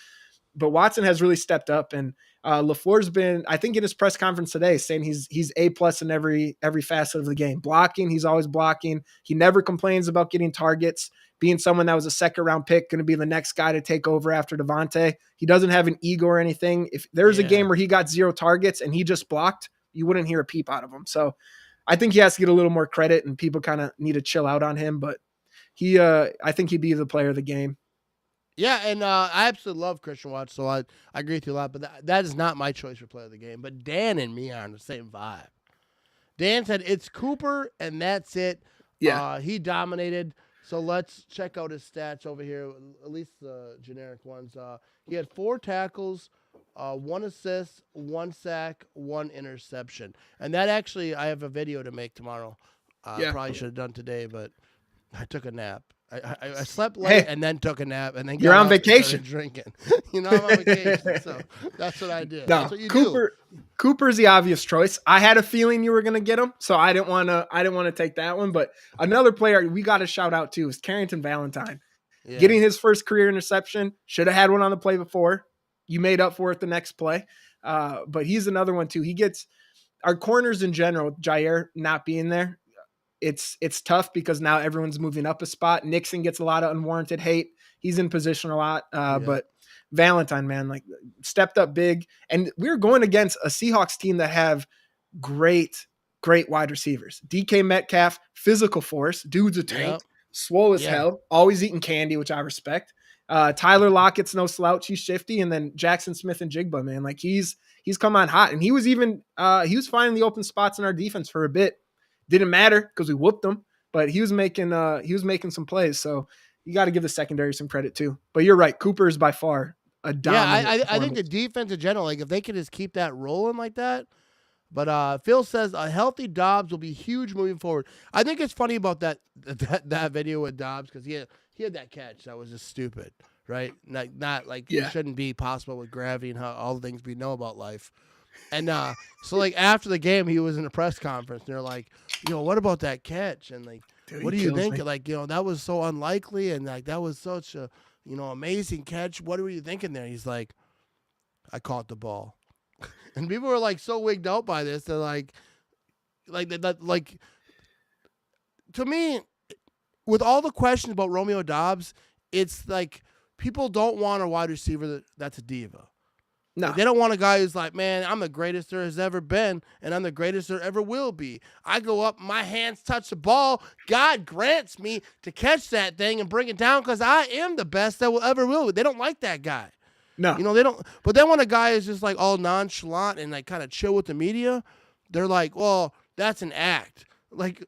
S4: But Watson has really stepped up, and LaFleur's been, I think in his press conference today, saying he's A+ in every facet of the game. Blocking, he's always blocking. He never complains about getting targets. Being someone that was a 2nd round pick, going to be the next guy to take over after Devontae. He doesn't have an ego or anything. If there's a game where he got 0 targets and he just blocked, you wouldn't hear a peep out of him. So I think he has to get a little more credit, and people kind of need to chill out on him. But I think he'd be the player of the game.
S2: Yeah, and I absolutely love Christian Watson, so I agree with you a lot. But that is not my choice for player of the game. But Dan and me are on the same vibe. Dan said it's Cooper, and that's it.
S4: Yeah.
S2: He dominated. So let's check out his stats over here, at least the generic ones. He had 4 tackles, 1 assist, 1 sack, 1 interception. And that actually, I have a video to make tomorrow. Probably should have done today, but I took a nap. I slept late and then took a nap and then got
S4: you're on
S2: up
S4: vacation
S2: and started drinking. I'm on vacation, so that's what I did.
S4: No,
S2: that's what you do.
S4: Cooper's the obvious choice. I had a feeling you were going to get him, so I didn't want to take that one. But another player we got to shout out to is Carrington Valentine, getting his first career interception. Should have had one on the play before. You made up for it the next play, but he's another one too. He gets our corners in general. Jair not being there. It's tough because now everyone's moving up a spot. Nixon gets a lot of unwarranted hate. He's in position a lot, but Valentine, man, like stepped up big. And we're going against a Seahawks team that have great wide receivers. DK Metcalf, physical force, dude's a tank, swole as hell, always eating candy, which I respect. Tyler Lockett's no slouch. He's shifty. And then Jackson Smith and Jigba, man, like he's come on hot. And he was finding the open spots in our defense for a bit. Didn't matter because we whooped them, but he was making some plays. So you got to give the secondary some credit too. But you're right. Cooper is by far a dominant.
S2: I think the defense in general, like if they could just keep that rolling like that. But Phil says a healthy Dobbs will be huge moving forward. I think it's funny about that video with Dobbs because he had that catch that was just stupid, right? Not like it shouldn't be possible with gravity and how all the things we know about life. And so like after the game, he was in a press conference, and they're like, what about that catch? And like,
S4: Dude,
S2: what do
S4: he
S2: you
S4: kills
S2: think?
S4: me.
S2: Like, that was so unlikely, and like that was such a amazing catch. What were you thinking there? He's like, I caught the ball, and people were like so wigged out by this. They're like to me, with all the questions about Romeo Doubs, it's like people don't want a wide receiver that's a diva.
S4: No.
S2: Like, they don't want a guy who's like, man, I'm the greatest there has ever been, and I'm the greatest there ever will be. I go up, my hands touch the ball. God grants me to catch that thing and bring it down because I am the best that will ever will. They don't like that guy.
S4: No.
S2: They don't. But then when a guy is just like all nonchalant and like kind of chill with the media, they're like, well, that's an act. Like,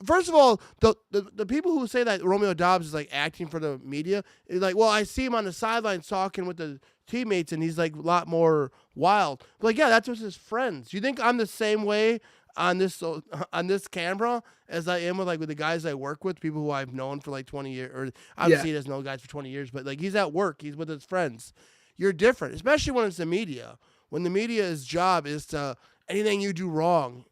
S2: first of all, the people who say that Romeo Doubs is like acting for the media is like, well, I see him on the sidelines talking with the teammates, and he's like a lot more wild. But like, yeah, that's just his friends. You think I'm the same way on this camera as I am with the guys I work with, people who I've known for like 20 years, or obviously he doesn't know guys for 20 years, but like he's at work, he's with his friends. You're different, especially when it's the media. When the media's job is to anything you do wrong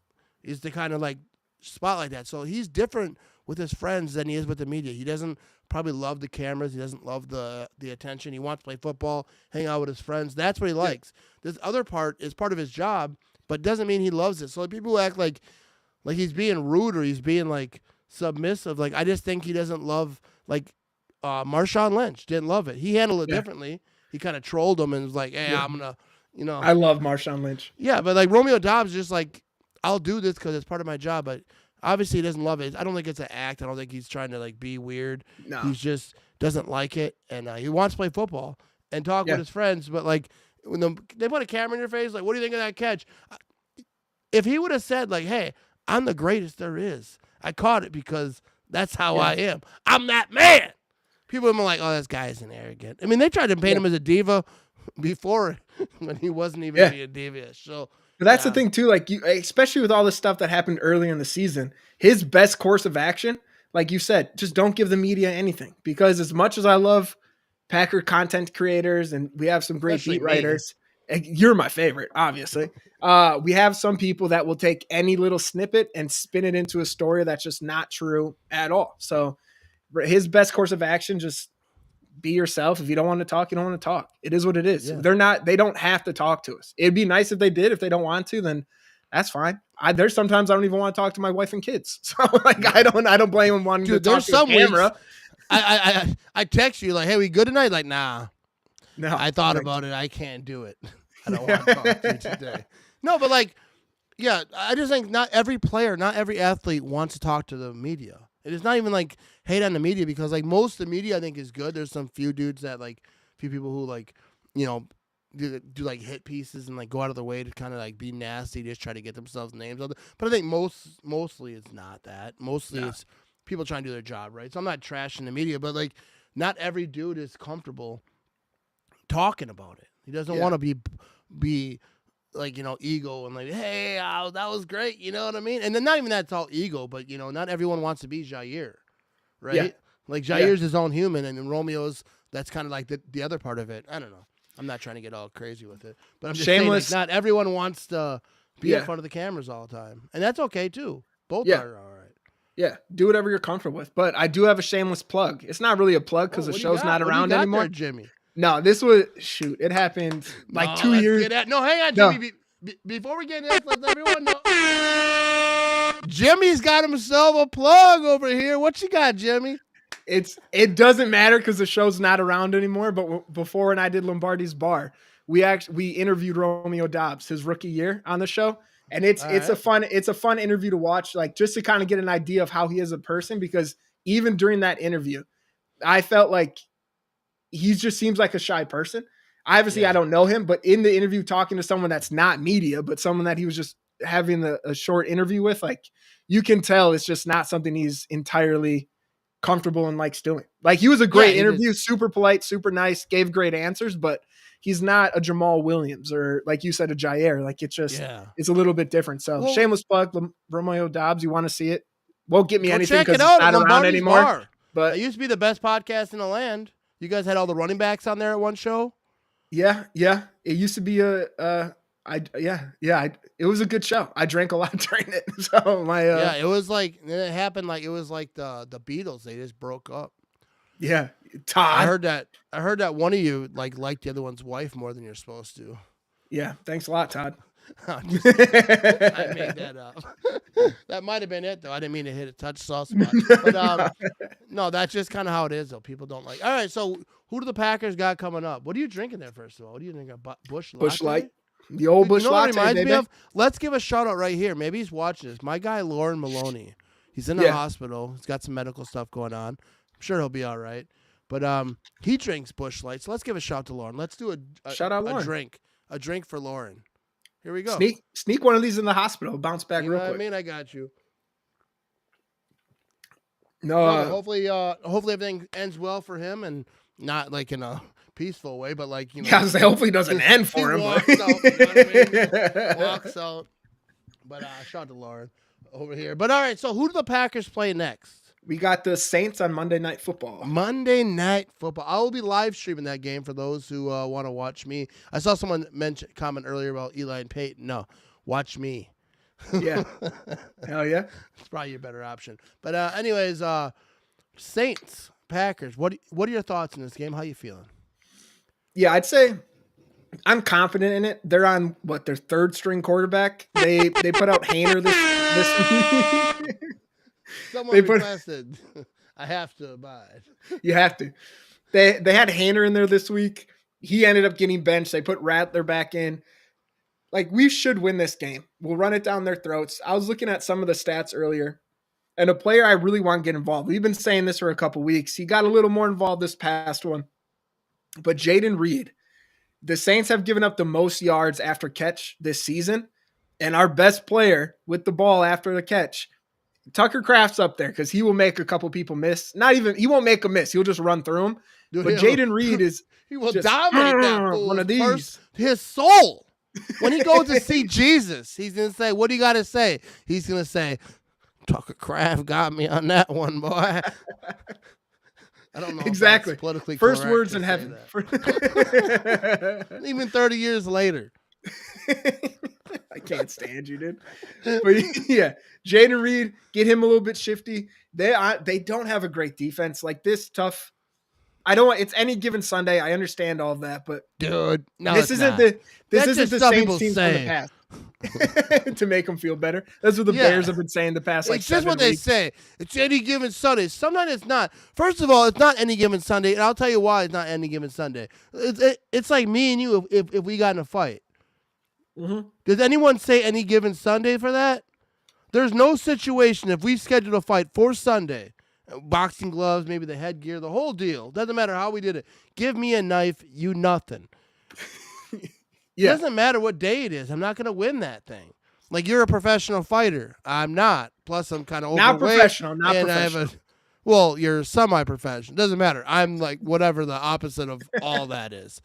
S2: is to kind of like spotlight that. So he's different with his friends than he is with the media. He doesn't probably love the cameras. He doesn't love the attention. He wants to play football, hang out with his friends. That's what he likes. This other part is part of his job, but doesn't mean he loves it. So people who act like he's being rude or he's being like submissive, like I just think he doesn't love Marshawn Lynch didn't love it. He handled it differently. He kind of trolled him and was like, hey, I'm gonna,
S4: I love Marshawn Lynch.
S2: Yeah, but like Romeo Doubs is just like, I'll do this because it's part of my job, but obviously he doesn't love it. I don't think it's an act. I don't think he's trying to like be weird.
S4: No.
S2: He's just doesn't like it, and he wants to play football and talk with his friends. But like when they put a camera in your face, like, what do you think of that catch? If he would have said like, hey, I'm the greatest there is. I caught it because that's how I am. I'm that man. People would be like, oh, this guy isn't arrogant. I mean, they tried to paint him as a diva before when he wasn't even being devious. So.
S4: But that's the thing too, like especially with all this stuff that happened earlier in the season, his best course of action, like you said, just don't give the media anything. Because as much as I love Packer content creators and we have some great
S2: Especially
S4: beat writers, you're my favorite, obviously. We have some people that will take any little snippet and spin it into a story that's just not true at all. So his best course of action, just be yourself. If you don't want to talk, you don't want to talk. It is what it is.
S2: Yeah.
S4: They don't have to talk to us. It'd be nice if they did. If they don't want to, then that's fine. There's sometimes I don't even want to talk to my wife and kids. So like, I don't blame them wanting to talk to the camera.
S2: I text you like, hey, we good tonight? Like, nah.
S4: No,
S2: I thought about it. I can't do it. I don't want to talk to you today. No, but like, yeah, I just think not every player, not every athlete wants to talk to the media. It is not even like hate on the media because like most of the media I think is good. There's some few dudes that like few people who like, do like hit pieces and like go out of their way to kind of like be nasty, just try to get themselves names on it. But I think mostly it's not that. Mostly it's people trying to do their job, right? So I'm not trashing the media, but like not every dude is comfortable talking about it. He doesn't want to be like, ego and like, hey, that was great. You know what I mean? And then not even that's all ego, but, not everyone wants to be Jair, right?
S4: Yeah.
S2: Like Jair's his own human, and Romeo's, that's kind of like the other part of it. I don't know. I'm not trying to get all crazy with it. But I'm just saying, like, not everyone wants to be in front of the cameras all the time. And that's okay, too. Both are all right.
S4: Yeah, do whatever you're comfortable with. But I do have a shameless plug. It's not really a plug because the show's not around anymore.
S2: There, Jimmy?
S4: No, this was it happened like 2 years.
S2: No, hang on, Jimmy. Before we get into this, let everyone know. Jimmy's got himself a plug over here. What you got, Jimmy?
S4: It doesn't matter because the show's not around anymore. But before when I did Lombardi's Bar, we interviewed Romeo Doubs his rookie year on the show, and it's a fun interview to watch, like just to kind of get an idea of how he is a person. Because even during that interview, I felt like he just seems like a shy person. Obviously, I don't know him, but in the interview, talking to someone that's not media, but someone that he was just having a short interview with, like you can tell it's just not something he's entirely comfortable and likes doing. Like he was a great interview, super polite, super nice, gave great answers, but he's not a Jamal Williams or like you said, a Jair. Like it's just, it's a little bit different. So shameless plug, Romeo Doubs, you want to see it? Won't get me anything because it's not around anymore.
S2: Bar.
S4: But
S2: it used to be the best podcast in the land. You guys had all the running backs on there at one show.
S4: Yeah. It used to be a It was a good show. I drank a lot during it. So
S2: yeah, it was like it happened like it was like the Beatles. They just broke up.
S4: yeah, Todd.
S2: I heard that one of you liked the other one's wife more than you're supposed to.
S4: Yeah, thanks a lot, Todd.
S2: I made that up. That might have been it though. I didn't mean to hit a touch soft spot. But no, that's just kind of how it is though. People don't like. All right, so who do the Packers got coming up? What are you drinking there first of all? What do you think of Bush Latte?
S4: Bush Light. The old Bush
S2: what it
S4: Latte,
S2: reminds
S4: baby.
S2: me of? Let's give a shout out right here. Maybe he's watching this. My guy Lauren Maloney. He's in the hospital. He's got some medical stuff going on. I'm sure he'll be all right. But he drinks Bush Light. So let's give a shout to Lauren. Let's do a
S4: shout out
S2: a drink. A drink for Lauren. Here we go.
S4: Sneak one of these in the hospital. Bounce back real quick.
S2: I mean, I got you.
S4: No,
S2: hopefully everything ends well for him and not like in a peaceful way, but like
S4: Yeah, hopefully it doesn't end for him.
S2: Walks out, you know what I mean? Walks out. But shout out to Lauren over here. But all right, so who do the Packers play next?
S4: We got the Saints on Monday Night Football.
S2: Monday Night Football. I will be live streaming that game for those who want to watch me. I saw someone comment earlier about Eli and Peyton. No, watch me.
S4: Yeah. Hell yeah.
S2: It's probably a better option. But anyways, Saints, Packers. What are your thoughts in this game? How you feeling?
S4: Yeah, I'd say I'm confident in it. They're on their third string quarterback. They put out Hainer this week.
S2: Someone requested. I have to abide.
S4: You have to. They had Hainer in there this week. He ended up getting benched. They put Rattler back in. Like, we should win this game. We'll run it down their throats. I was looking at some of the stats earlier, and a player I really want to get involved. We've been saying this for a couple weeks. He got a little more involved this past one. But Jaden Reed, the Saints have given up the most yards after catch this season, and our best player with the ball after the catch, Tucker Kraft's up there because he will make a couple people miss. He won't make a miss. He'll just run through them. But Jaden Reed
S2: he will dominate that
S4: one of these.
S2: His soul. When he goes to see Jesus, he's going to say, what do you got to say? He's going to say, Tucker Kraft got me on that one, boy. I don't know.
S4: Exactly.
S2: Politically
S4: first
S2: correct
S4: words
S2: to
S4: in
S2: say
S4: heaven.
S2: that. Even 30 years later.
S4: I can't stand you, dude. But yeah, Jaden Reed, get him a little bit shifty. They don't have a great defense. Like this tough. It's any given Sunday. I understand all of that, but
S2: dude, no,
S4: this isn't the Saints team from the past. To make them feel better. That's what the Bears have been saying the past.
S2: It's just what they say. It's any given Sunday. Sometimes it's not. First of all, it's not any given Sunday, and I'll tell you why it's not any given Sunday. It's like me and you if we got in a fight.
S4: Mm-hmm.
S2: Does anyone say any given Sunday for that? There's no situation if we scheduled a fight for Sunday, boxing gloves, maybe the headgear, the whole deal. Doesn't matter how we did it. Give me a knife, you nothing. It doesn't matter what day it is. I'm not going to win that thing. Like, you're a professional fighter. I'm not. Plus, I'm kind of overweight.
S4: Not professional.
S2: Well, you're semi-professional. Doesn't matter. I'm like whatever the opposite of all that is.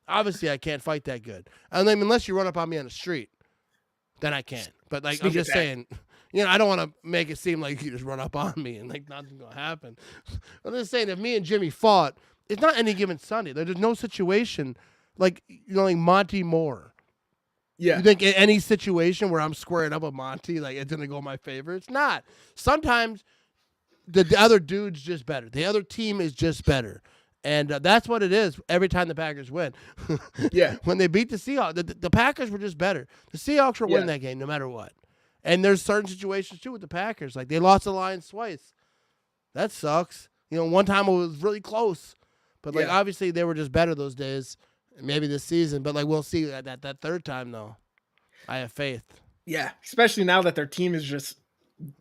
S2: Obviously, I can't fight that good. And then unless you run up on me on the street, then I can. But like, I'm just saying, I don't want to make it seem like you just run up on me and like nothing's going to happen. I'm just saying, if me and Jimmy fought, it's not any given Sunday. There's no situation like Monty Moore.
S4: Yeah.
S2: You think in any situation where I'm squaring up with Monty, like it's going to go in my favor? It's not. Sometimes the other dude's just better. The other team is just better. And that's what it is every time the Packers win.
S4: Yeah.
S2: When they beat the Seahawks, the Packers were just better. The Seahawks were winning that game no matter what. And there's certain situations, too, with the Packers. Like, they lost the Lions twice. That sucks. One time it was really close. But, like, obviously they were just better those days. Maybe this season. But, like, we'll see that third time, though. I have faith.
S4: Yeah, especially now that their team is just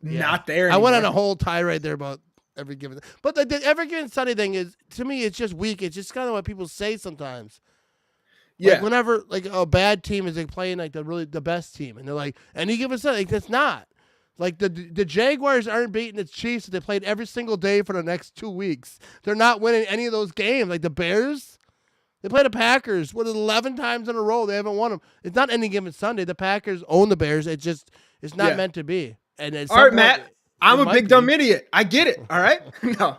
S4: not there anymore.
S2: I went on a whole tirade there about every given. But the every given Sunday thing is, to me, it's just weak. It's just kind of what people say sometimes.
S4: Yeah.
S2: Like whenever like a bad team is like playing like the best team, and they're like any given Sunday, like that's not. Like the Jaguars aren't beating the Chiefs. They played every single day for the next 2 weeks. They're not winning any of those games. Like the Bears, they played the Packers 11 times in a row. They haven't won them. It's not any given Sunday. The Packers own the Bears. It's not meant to be. And it's
S4: all right, Matt. I'm a big dumb idiot. I get it. All right.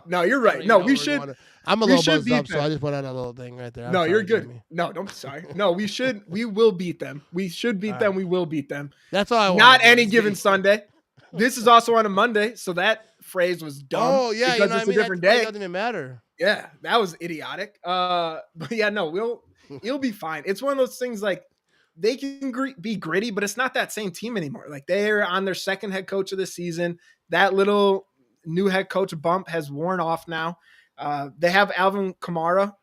S4: No, you're right. No, we should.
S2: I'm a
S4: We
S2: little
S4: should
S2: buzzed
S4: beat
S2: up, so
S4: them.
S2: I just put out a little thing right there. I'm
S4: No,
S2: sorry,
S4: you're good.
S2: Jimmy.
S4: No, don't be sorry. No, we will beat them. We should beat
S2: All
S4: them.
S2: right.
S4: We will beat them.
S2: That's all I want.
S4: Not any given Sunday. This is also on a Monday, so that phrase was dumb.
S2: Oh yeah, you
S4: because
S2: know what
S4: it's
S2: I mean.
S4: a different
S2: That
S4: day.
S2: doesn't even matter.
S4: Yeah, that was idiotic. But yeah, no, it'll be fine. It's one of those things like they can be gritty, but it's not that same team anymore. Like they're on their second head coach of the season. That little new head coach bump has worn off now. They have Alvin Kamara.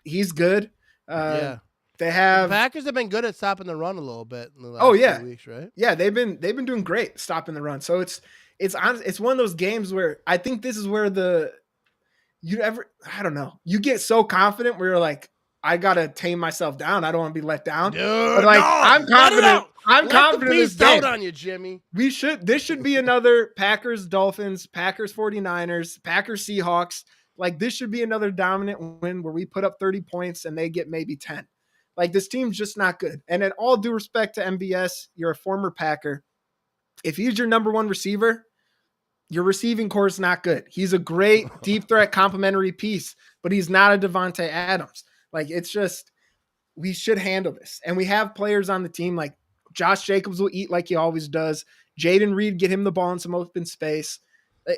S4: He's good.
S2: Yeah.
S4: They have
S2: The Packers have been good at stopping the run a little bit in the last few weeks, right?
S4: Yeah, they've been doing great stopping the run. So it's one of those games where I think this is where I don't know. You get so confident where you're like, I gotta tame myself down. I don't want to be let down.
S2: Dude,
S4: but like,
S2: no!
S4: I'm confident. I'm
S2: Let
S4: confident
S2: the
S4: in this
S2: beast out
S4: game.
S2: on you, Jimmy.
S4: This should be another Packers Dolphins, Packers 49ers, Packers Seahawks. Like this should be another dominant win where we put up 30 points and they get maybe 10. Like this team's just not good. And in all due respect to MBS, you're a former Packer. If he's your number one receiver, your receiving core is not good. He's a great deep threat complementary piece, but he's not a Devontae Adams. Like it's just, we should handle this. And we have players on the team like Josh Jacobs will eat like he always does. Jaden Reed, get him the ball in some open space.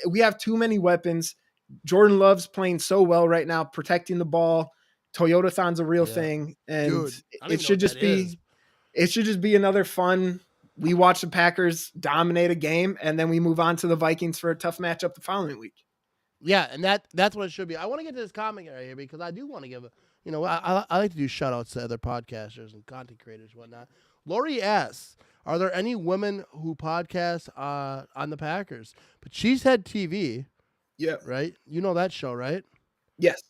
S4: We have too many weapons. Jordan Love's playing so well right now, protecting the ball. Toyotathon's a real thing. And
S2: Dude,
S4: it should just be another fun. We watch the Packers dominate a game, and then we move on to the Vikings for a tough matchup the following week.
S2: Yeah, and that's what it should be. I want to get to this comment area here because I do want to give I like to do shout outs to other podcasters and content creators and whatnot. Lori asks, are there any women who podcast on the Packers? But she's had TV.
S4: Yeah.
S2: Right? You know that show, right?
S4: Yes.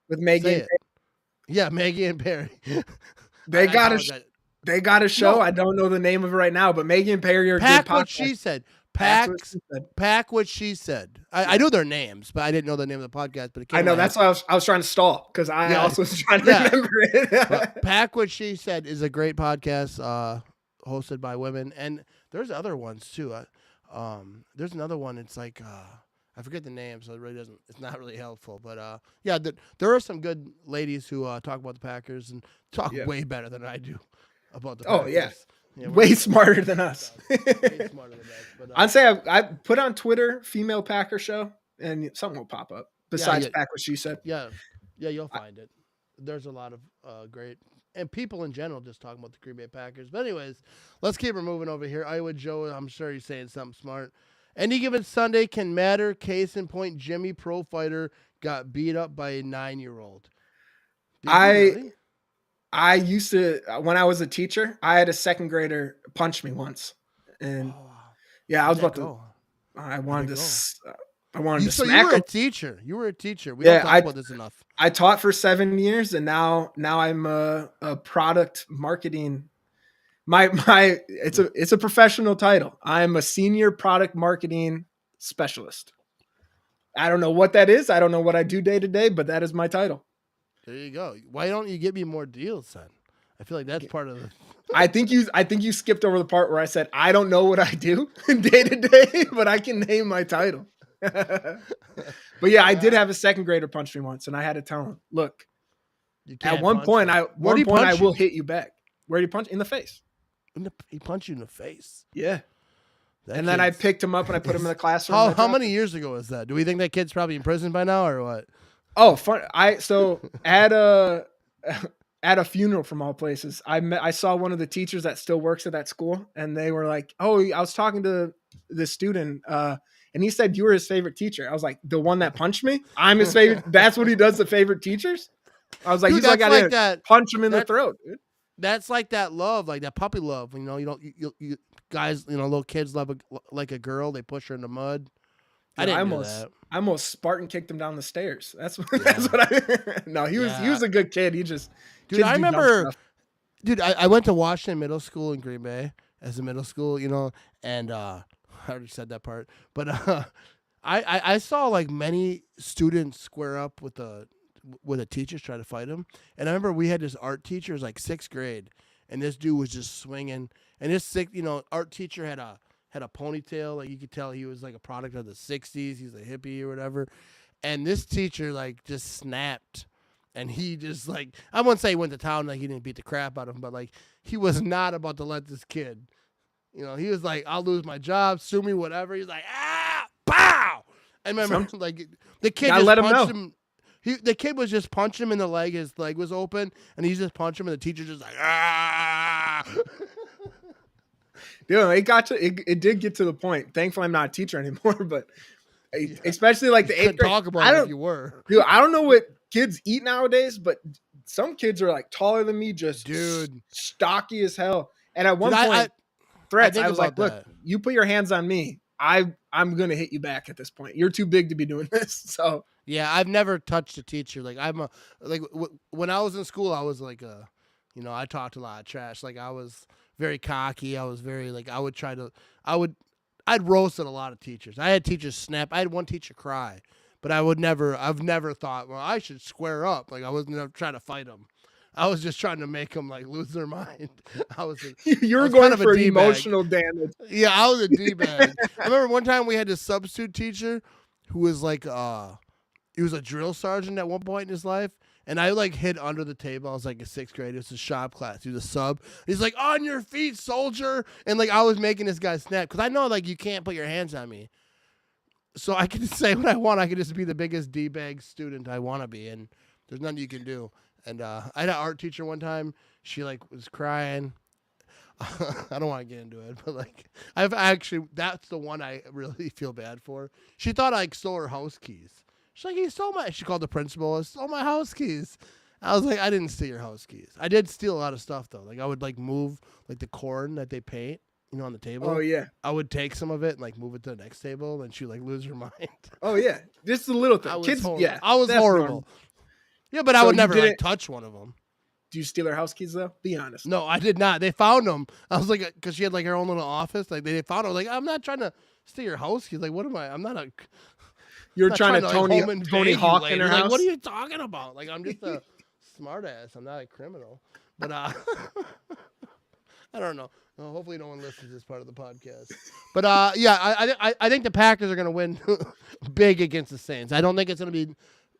S4: With Maggie.
S2: Yeah, Maggie and Perry.
S4: They got a show.
S2: No.
S4: I don't know the name of it right now, but Maggie and Perry are
S2: Pack
S4: good
S2: what
S4: podcast.
S2: she said.
S4: Pack what she said.
S2: Pack what she said. I knew their names, but I didn't know the name of the podcast. But
S4: I know that's why I was trying to stall because I also was trying to remember it.
S2: Pack what she said is a great podcast hosted by women, and there's other ones too. There's another one. It's like I forget the name, so it really doesn't. It's not really helpful. But there are some good ladies who talk about the Packers and talk way better than I do about the Packers.
S4: Oh yeah, way smarter than us.
S2: Way smarter than us. But,
S4: I'd say I put on Twitter female Packer show, and something will pop up besides Pack what she said.
S2: Yeah, you'll find it. There's a lot of great and people in general just talking about the Green Bay Packers. But anyways, let's keep her moving over here. Iowa Joe, I'm sure he's saying something smart. Any given Sunday can matter. Case in point, Jimmy Pro Fighter got beat up by a 9-year-old.
S4: I used to, when I was a teacher, I had a second grader punch me once. And I was about to, I wanted to smack
S2: you were
S4: him.
S2: a teacher. You were a teacher. We don't talk about this enough.
S4: I taught for 7 years, and now I'm a product marketing. It's a professional title. I'm a senior product marketing specialist. I don't know what that is. I don't know what I do day to day, but that is my title.
S2: There you go. Why don't you give me more deals, then? I feel like that's part of the.
S4: I think you skipped over the part where I said I don't know what I do day to day, but I can name my title. But yeah, I did have a second grader punch me once, and I had to tell him, "Look, at one point I will hit you back." Where did he punch? In the face.
S2: He punched you in the face.
S4: Yeah. Then I picked him up and I put him in the classroom.
S2: How many years ago was that? Do we think that kid's probably in prison by now or what?
S4: Oh, fun! At a funeral from all places, I saw one of the teachers that still works at that school, and they were like, "Oh, I was talking to the student, and he said you were his favorite teacher." I was like, "The one that punched me? I'm his favorite." That's what he does to favorite teachers. I was like,
S2: Dude,
S4: "He's like that. Punch him in the throat." Dude.
S2: That's like that love, like that puppy love. You guys, little kids love like a girl. They push her in the mud. I almost Spartan kicked him down the stairs. That's what I. No, he was a good kid. He just. Dude, I remember. Dude, I went to Washington Middle School in Green Bay as a middle school, and I already said that part, but I saw like many students square up with a teacher try to fight him, and I remember we had this art teacher, it was like 6th grade, and this dude was just swinging, and this art teacher had a ponytail, like you could tell he was like a product of the 60s. He's a hippie or whatever, And this teacher like just snapped, and he just like, I wouldn't say he went to town, like he didn't beat the crap out of him, but like he was not about to let this kid, you know, he was like, I'll lose my job, sue me, whatever. He's like, pow. I remember like the kid just punched him. The kid was just punching him in the leg. His leg was open, and he just punched him, and the teacher just like,
S4: Dude, it did get to the point. Thankfully, I'm not a teacher anymore, but especially like the 8th grade.
S2: Talk about it if you were.
S4: Dude, I don't know what kids eat nowadays, but some kids are like taller than me, just stocky as hell. And at one point, I was like, look, you put your hands on me, I'm gonna hit you back at this point. You're too big to be doing this. So
S2: yeah, I've never touched a teacher. Like when I was in school, I was like I talked a lot of trash. Like I was very cocky. I was very like I'd roasted a lot of teachers. I had teachers snap. I had one teacher cry, but I've never thought, well, I should square up. Like I wasn't trying to fight them. I was just trying to make them like lose their mind. I was like,
S4: you're going for emotional damage.
S2: Yeah, I was a D-bag. I remember one time we had this substitute teacher who was like, he was a drill sergeant at one point in his life. And I like hid under the table. I was like in 6th grade. It was a shop class. He was a sub. He's like, on your feet, soldier. And like I was making this guy snap because I know like you can't put your hands on me. So I can say what I want. I can just be the biggest D-bag student I want to be. And there's nothing you can do. And I had an art teacher one time. She like was crying. I don't want to get into it, but like that's the one I really feel bad for. She thought I like stole her house keys. She's like, she called the principal, I stole my house keys. I was like, I didn't steal your house keys. I did steal a lot of stuff though. Like I would like move like the corn that they paint, on the table.
S4: Oh yeah.
S2: I would take some of it and like move it to the next table, and she'd like lose her mind.
S4: Oh yeah. Just a little thing. Kids, yeah.
S2: I was horrible. Normal. Yeah, but I would never like touch one of them.
S4: Do you steal her house keys though? Be honest.
S2: No, I did not. They found them. I was like, because she had like her own little office. Like they found her. Like, I'm not trying to steal your house keys. Like, what am I? I'm not a.
S4: You're trying to Tony Hawk in her house.
S2: Like, what are you talking about? Like, I'm just a smart ass. I'm not a criminal. But I don't know. Well, hopefully no one listens to this part of the podcast. But yeah, I think the Packers are going to win big against the Saints. I don't think it's going to be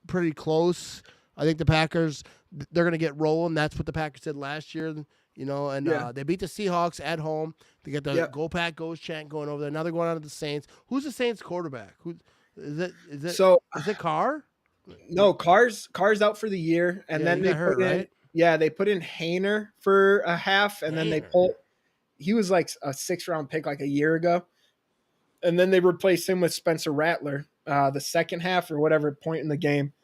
S2: pretty close. I think the Packers, they're going to get rolling. That's what the Packers did last year, and they beat the Seahawks at home. They get the Go Pack Goes chant going over there. Now they're going on to the Saints. Who's the Saints quarterback? Who is it? Is it Carr?
S4: No, Carr's out for the year, and then they put in, right? Yeah, they put in Hainer for a half, and then they pulled. He was like a 6th-round pick like a year ago, and then they replaced him with Spencer Rattler the second half or whatever point in the game.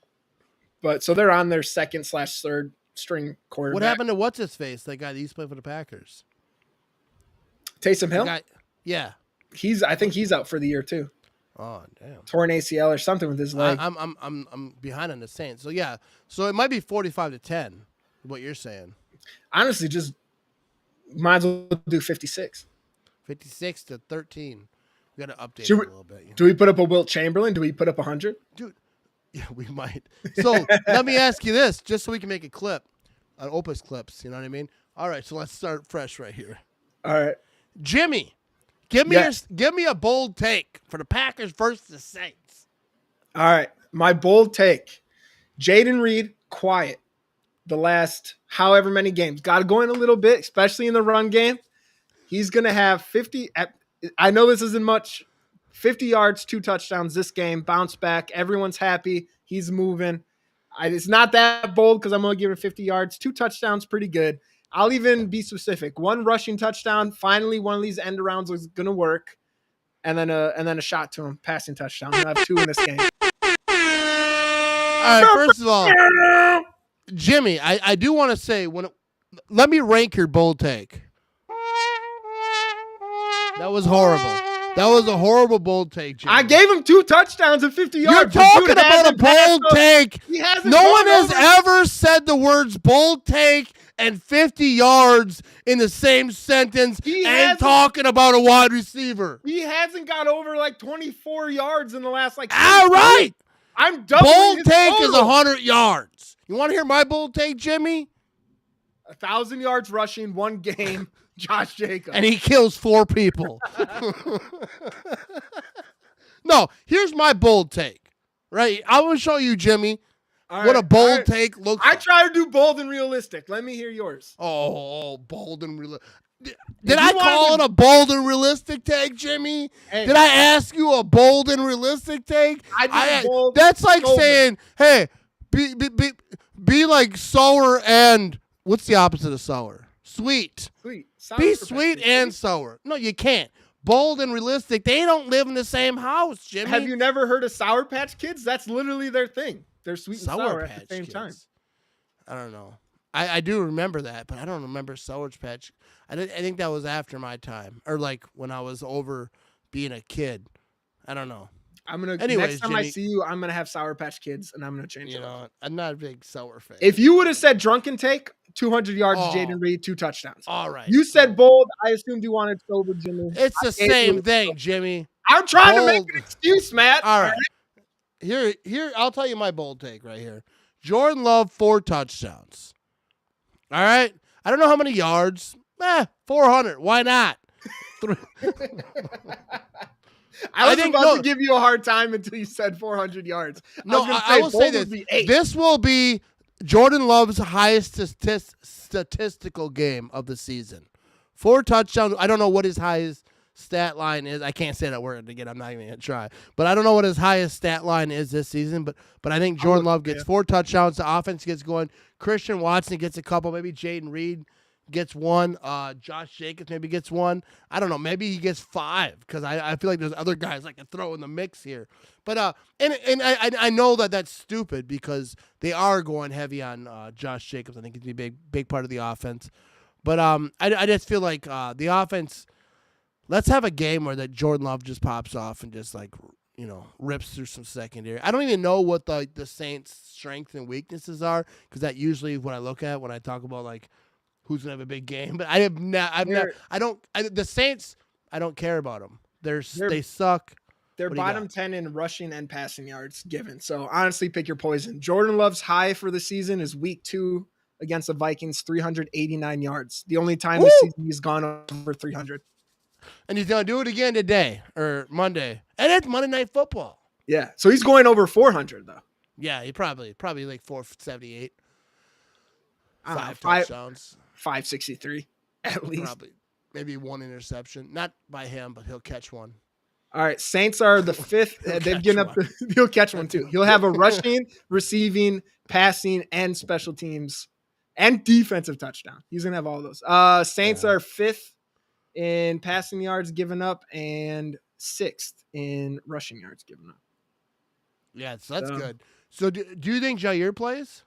S4: But so they're on their 2nd/3rd string quarterback.
S2: What happened to what's his face? That guy that used to play for the Packers.
S4: Taysom Hill?
S2: Yeah.
S4: I think he's out for the year too.
S2: Oh damn.
S4: Torn ACL or something with his leg.
S2: I'm behind on the Saints. So yeah. So it might be 45-10, what you're saying.
S4: Honestly, just might as well do 56.
S2: 56-13. We got to update it a little bit.
S4: Do we put up a Wilt Chamberlain? Do we put up 100?
S2: Dude. Yeah, we might. So let me ask you this, just so we can make a clip, an Opus Clips. You know what I mean? All right, so let's start fresh right here.
S4: All right,
S2: Jimmy, give me a bold take for the Packers versus the Saints.
S4: All right, my bold take: Jaden Reed, quiet. The last however many games, got to go in a little bit, especially in the run game. He's gonna have 50. I know this isn't much. 50 yards, 2 touchdowns this game, bounce back. Everyone's happy. He's moving. It's not that bold because I'm going to give him 50 yards. 2 touchdowns, pretty good. I'll even be specific. 1 rushing touchdown. Finally, one of these end arounds is going to work. And then a shot to him, passing touchdown. He'll have 2 in this game.
S2: All right, first of all, Jimmy, I do want to say, let me rank your bold take. That was horrible. That was a horrible bold take, Jimmy.
S4: I gave him 2 touchdowns and 50 yards.
S2: You're talking about a bold take. No one has ever said the words bold take and 50 yards in the same sentence and talking about a wide receiver.
S4: He hasn't got over like 24 yards in the last like.
S2: All right.
S4: I'm doubling
S2: bold
S4: his
S2: take
S4: total.
S2: Is 100 yards. You want to hear my bold take, Jimmy?
S4: 1,000 yards rushing, 1 game. Josh Jacobs.
S2: And he kills 4 people. No, here's my bold take, Right? I will show you, Jimmy,
S4: All
S2: what
S4: right,
S2: a bold
S4: all right.
S2: take looks
S4: I
S2: like.
S4: try to do bold and realistic. Let me hear yours.
S2: Oh, bold and realistic. Did
S4: If
S2: I
S4: you
S2: call
S4: wanted
S2: it a bold and realistic take, Jimmy?
S4: Hey.
S2: Did I ask you a bold and realistic take?
S4: I did bold.
S2: That's like
S4: sober.
S2: saying, hey, be like sour and what's the opposite of sour? Sweet.
S4: Sweet. Sour
S2: Be
S4: patch
S2: sweet
S4: Kids.
S2: and sour. No, you can't. Bold and realistic. They don't live in the same house, Jimmy.
S4: Have you never heard of Sour Patch Kids? That's literally their thing. They're sweet and sour
S2: Patch
S4: at the same
S2: Kids.
S4: time.
S2: I don't know. I do remember that, but I don't remember Sour Patch. I think that was after my time, or like when I was over being a kid. I don't know. Anyways,
S4: next time I
S2: Jimmy,
S4: see you, I'm gonna have Sour Patch Kids, and I'm gonna change
S2: you
S4: it up.
S2: know, I'm not a big sour fan.
S4: If you would have said drunken take, 200 yards,
S2: Oh.
S4: Jaden Reed, 2 touchdowns.
S2: All right.
S4: You said bold. I assumed you wanted sober, Jimmy.
S2: It's the
S4: I gave
S2: same
S4: you-
S2: thing, Jimmy.
S4: I'm trying to make
S2: Bold.
S4: an excuse, Matt.
S2: All right. Here, I'll tell you my bold take right here. Jordan Love, 4 touchdowns. All right. I don't know how many yards. 400. Why not?
S4: I was
S2: think-
S4: about
S2: no.
S4: to give you a hard time until you said 400 yards.
S2: No,
S4: was gonna
S2: I will say
S4: bold would
S2: this.
S4: be 8.
S2: This will be Jordan Love's highest statistical game of the season. 4 touchdowns. I don't know what his highest stat line is. I can't say that word again. I'm not even going to try. But I don't know what his highest stat line is this season. But I think Jordan Love gets 4 touchdowns. The offense gets going. Christian Watson gets a couple. Maybe Jaden Reed gets 1. Josh Jacobs maybe gets 1. I don't know. Maybe he gets 5 because I feel like there's other guys I can throw in the mix here. But and I know that that's stupid because they are going heavy on Josh Jacobs. I think he's a big part of the offense. But I just feel like the offense. Let's have a game where that Jordan Love just pops off and just rips through some secondary. I don't even know what the Saints' strengths and weaknesses are because that usually is what I look at when I talk about like who's gonna have a big game. But the Saints. I don't care about them. They suck.
S4: They're
S2: What do you
S4: bottom
S2: got?
S4: 10 in rushing and passing yards given. So honestly, pick your poison. Jordan Love's high for the season is week 2 against the Vikings, 389 yards. The only time this season he's gone over 300.
S2: And he's gonna do it again today or Monday, and it's Monday Night Football.
S4: Yeah. So he's going over 400 though.
S2: Yeah, he probably like 478.
S4: I don't know,
S2: 5
S4: five-
S2: touchdowns.
S4: 563 at least.
S2: Probably. Maybe 1 interception. Not by him, but he'll catch one.
S4: All right. Saints are the 5th.
S2: He'll
S4: They've
S2: catch
S4: given up. He'll catch one too. He'll have a rushing, receiving, passing, and special teams and defensive touchdown. He's going to have all those. Saints are 5th in passing yards given up and 6th in rushing yards given up.
S2: Yeah, so that's good. So do you think Jair plays?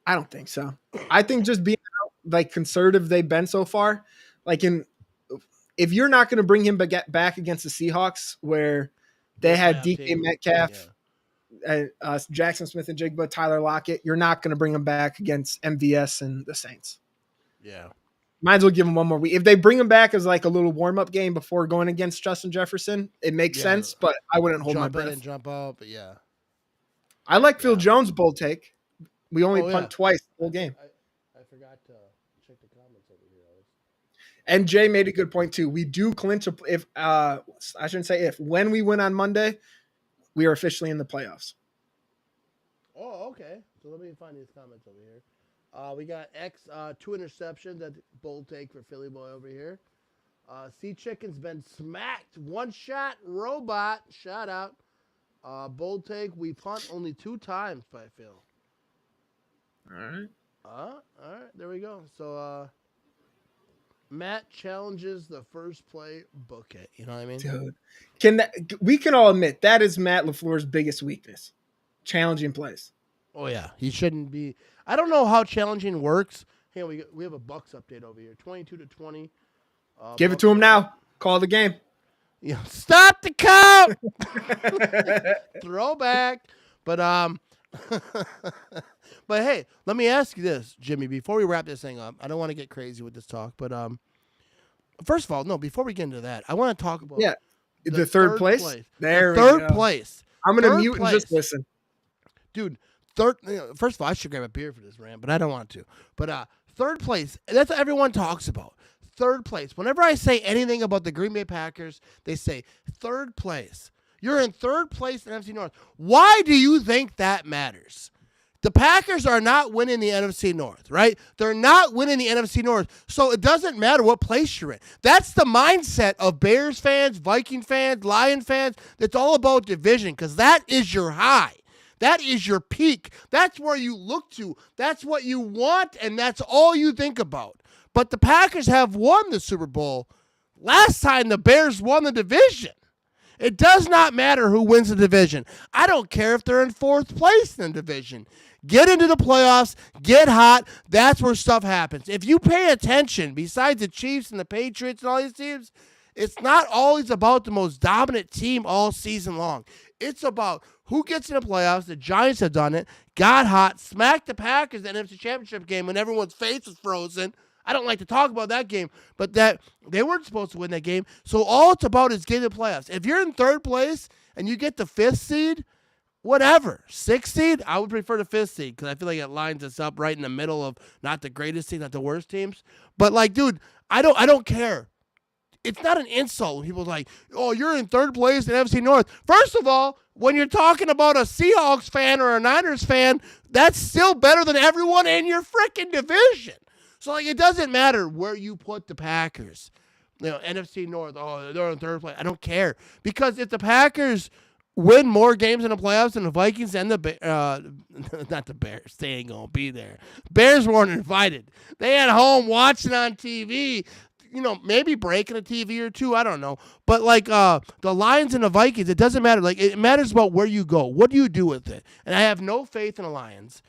S4: I don't think so. I think just being like conservative they've been so far, like if you're not going to bring him back against the Seahawks where they had DK Metcalf, Jackson Smith and Jigba, Tyler Lockett, you're not going to bring him back against MVS and the Saints.
S2: Yeah.
S4: Might as well give him one more week. If they bring him back as like a little warm-up game before going against Justin Jefferson, it makes sense, but I wouldn't hold my
S2: Jump in
S4: breath.
S2: and jump out, but yeah.
S4: I like Phil Jones' bold take. We only
S2: Oh,
S4: punt
S2: yeah.
S4: twice the whole game.
S2: I forgot to check the comments over here.
S4: And Jay made a good point too. We do clinch when we win on Monday, we are officially in the playoffs.
S2: Oh, okay. So let me find these comments over here. We got 2 interceptions. That's bold take for Philly boy over here. Sea Chicken's been smacked. 1 shot robot. Shout out. Bold take. We punt only 2 times by Phil.
S4: All right.
S2: All right. There we go. So Matt challenges the first play. Book it. You know what I mean?
S4: Dude, we can all admit that is Matt LaFleur's biggest weakness, challenging plays.
S2: Oh yeah, he shouldn't be. I don't know how challenging works. Hey, we have a Bucks update over here. 22-20.
S4: Give it to him now. Call the game.
S2: Yeah, stop the count. Throwback. But but hey, let me ask you this, Jimmy, before we wrap this thing up. I don't want to get crazy with this talk, but first of all, no, before we get into that, I want to talk about
S4: the third place. There
S2: the
S4: we
S2: third
S4: go.
S2: place.
S4: I'm going to
S2: Third
S4: mute and just listen.
S2: Dude, first of all, I should grab a beer for this rant, but I don't want to. But third place, that's what everyone talks about. Third place. Whenever I say anything about the Green Bay Packers, they say third place. You're in third place in NFC North. Why do you think that matters? The Packers are not winning the NFC North, right? They're not winning the NFC North, so it doesn't matter what place you're in. That's the mindset of Bears fans, Viking fans, Lion fans. It's all about division because that is your high. That is your peak. That's where you look to. That's what you want, and that's all you think about. But the Packers have won the Super Bowl. Last time the Bears won the division. It does not matter who wins the division. I don't care if they're in fourth place in the division. Get into the playoffs, get hot. That's where stuff happens. If you pay attention, besides the Chiefs and the Patriots and all these teams, it's not always about the most dominant team all season long. It's about who gets in the playoffs. The Giants have done it, got hot, smacked the Packers in the NFC Championship game when everyone's face was frozen. I don't like to talk about that game, but that they weren't supposed to win that game. So all it's about is getting the playoffs. If you're in third place and you get the fifth seed, whatever. Sixth seed, I would prefer the fifth seed because I feel like it lines us up right in the middle of not the greatest team, not the worst teams. But like, dude, I don't care. It's not an insult when people's like, oh, you're in third place in NFC North. First of all, when you're talking about a Seahawks fan or a Niners fan, that's still better than everyone in your freaking division. So, like, it doesn't matter where you put the Packers. You know, NFC North, oh, they're in third place. I don't care. Because if the Packers win more games in the playoffs than the Vikings and not the Bears, they ain't going to be there. Bears weren't invited. They at home watching on TV, you know, maybe breaking a TV or two. I don't know. But, like, the Lions and the Vikings, it doesn't matter. Like, it matters about where you go. What do you do with it? And I have no faith in the Lions.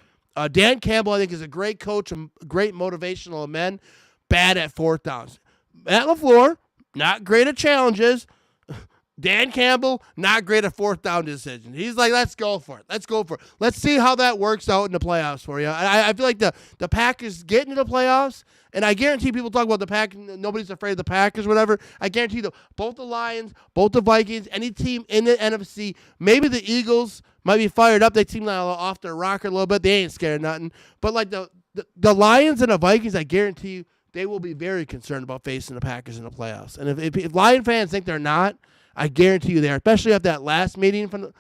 S2: Dan Campbell, I think, is a great coach, a great motivational man, bad at fourth downs. Matt LaFleur, not great at challenges. Dan Campbell, not great at fourth down decisions. He's like, let's go for it. Let's go for it. Let's see how that works out in the playoffs for you. I feel like the Packers get into the playoffs, and I guarantee people talk about the Packers, nobody's afraid of the Packers, whatever. I guarantee both the Lions, both the Vikings, any team in the NFC, maybe the Eagles might be fired up. They seem like off their rocker a little bit. They ain't scared of nothing. But like the Lions and the Vikings, I guarantee you, they will be very concerned about facing the Packers in the playoffs. And if Lion fans think they're not, I guarantee you they are, especially after that last meeting from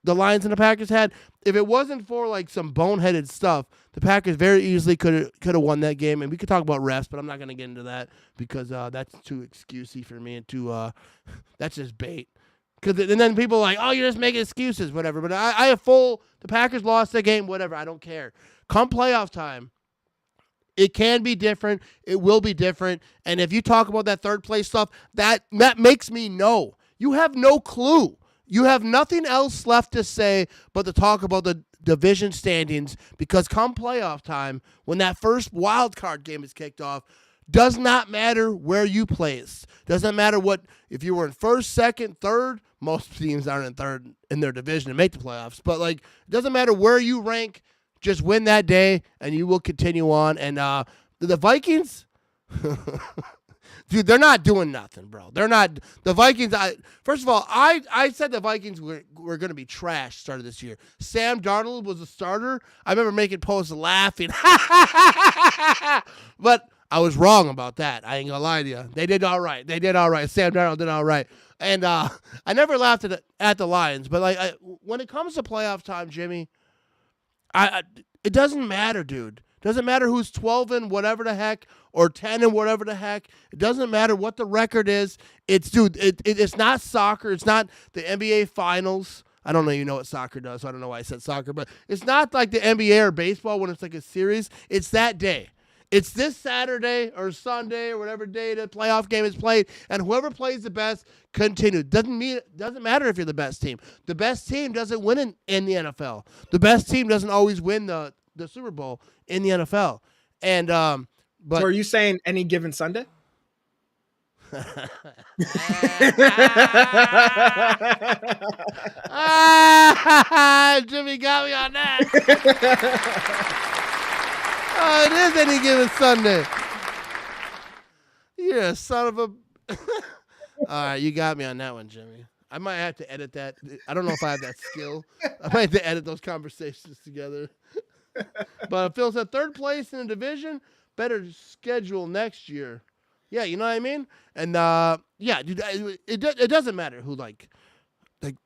S2: the Lions and the Packers had. If it wasn't for like some boneheaded stuff, the Packers very easily could have won that game. And we could talk about refs, but I'm not going to get into that because that's too excusey for me and that's just bait. And then people are like, oh, you're just making excuses, whatever. But I have the Packers lost the game, whatever. I don't care. Come playoff time, it can be different. It will be different. And if you talk about that third place stuff, that makes me know. You have no clue. You have nothing else left to say but to talk about the division standings because come playoff time, when that first wild card game is kicked off, does not matter where you place. Doesn't matter if you were in first, second, third. Most teams aren't in third in their division to make the playoffs. But, like, it doesn't matter where you rank. Just win that day, and you will continue on. And the Vikings, dude, they're not doing nothing, bro. They're not. The Vikings, first of all, I said the Vikings were going to be trash started this year. Sam Darnold was a starter. I remember making posts laughing. But I was wrong about that. I ain't going to lie to you. They did all right. Sam Darnold did all right. And I never laughed at the Lions. But like when it comes to playoff time, Jimmy, it doesn't matter, dude. It doesn't matter who's 12 and whatever the heck or 10 and whatever the heck. It doesn't matter what the record is. It's not soccer. It's not the NBA Finals. I don't know you know what soccer does, so I don't know why I said soccer. But it's not like the NBA or baseball when it's like a series. It's that day. It's this Saturday or Sunday or whatever day the playoff game is played, and whoever plays the best continue. Doesn't matter if you're the best team. The best team doesn't win in the NFL. The best team doesn't always win the Super Bowl in the NFL. And but
S4: so are you saying any given Sunday?
S2: Jimmy got me on that. Oh, it is any given Sunday. You're a son of a... All right, you got me on that one, Jimmy. I might have to edit that. I don't know if I have that skill. I might have to edit those conversations together. But Phil said third place in the division, better schedule next year. Yeah, you know what I mean? And, yeah, dude, it doesn't matter who, like... like